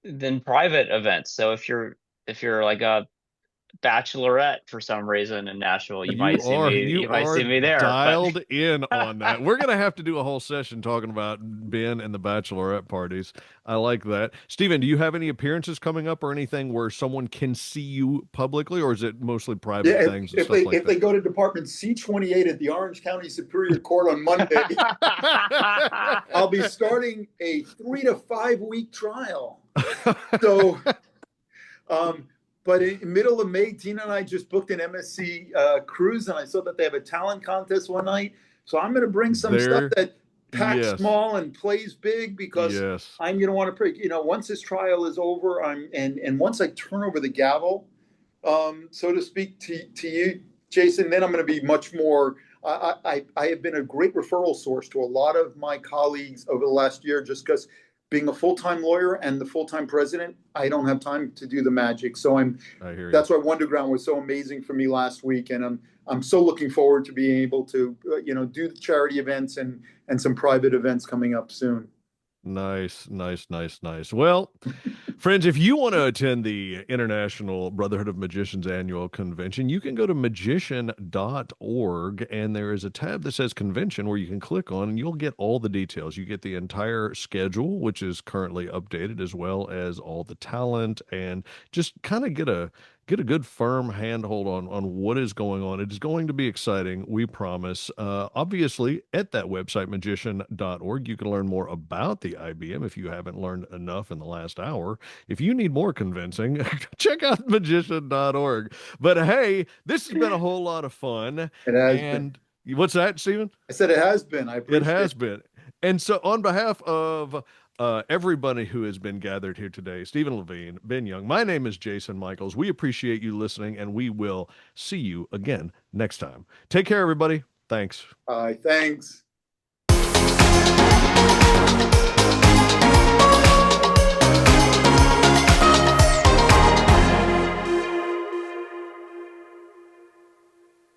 then private events. So if you're like a bachelorette for some reason in Nashville, you might see me there. Dialed in on that. We're gonna have to do a whole session talking about Ben and the bachelorette parties. I like that. Stephen, do you have any appearances coming up or anything where someone can see you publicly, or is it mostly private things and stuff like that? If they go to Department C-28 at the Orange County Superior Court on Monday, I'll be starting a 3 to 5 week trial. So, but in middle of May, Tina and I just booked an MSC cruise, and I saw that they have a talent contest one night. So I'm going to bring some stuff that packs small and plays big, because I'm going to want to, once this trial is over, and once I turn over the gavel, so to speak, to you, Jason, then I'm going to be much more. I have been a great referral source to a lot of my colleagues over the last year, just because being a full-time lawyer and the full-time president, I don't have time to do the magic. So that's why Wonderground was so amazing for me last week. And I'm so looking forward to being able to, do the charity events and some private events coming up soon. Nice. Well, friends, if you want to attend the International Brotherhood of Magicians annual convention, you can go to magician.org, and there is a tab that says convention where you can click on, and you'll get all the details. You get the entire schedule, which is currently updated, as well as all the talent, and just kind of get a good firm handhold on what is going on. It is going to be exciting, we promise. Obviously, at that website, magician.org, you can learn more about the IBM if you haven't learned enough in the last hour. If you need more convincing, check out magician.org. But hey, this has been a whole lot of fun. It has been. What's that, Stephen? I said it has been. I appreciate it. It has been. And so on behalf of everybody who has been gathered here today, Stephen Levine, Ben Young, my name is Jason Michaels. We appreciate you listening, and we will see you again next time. Take care, everybody. Thanks. Thanks.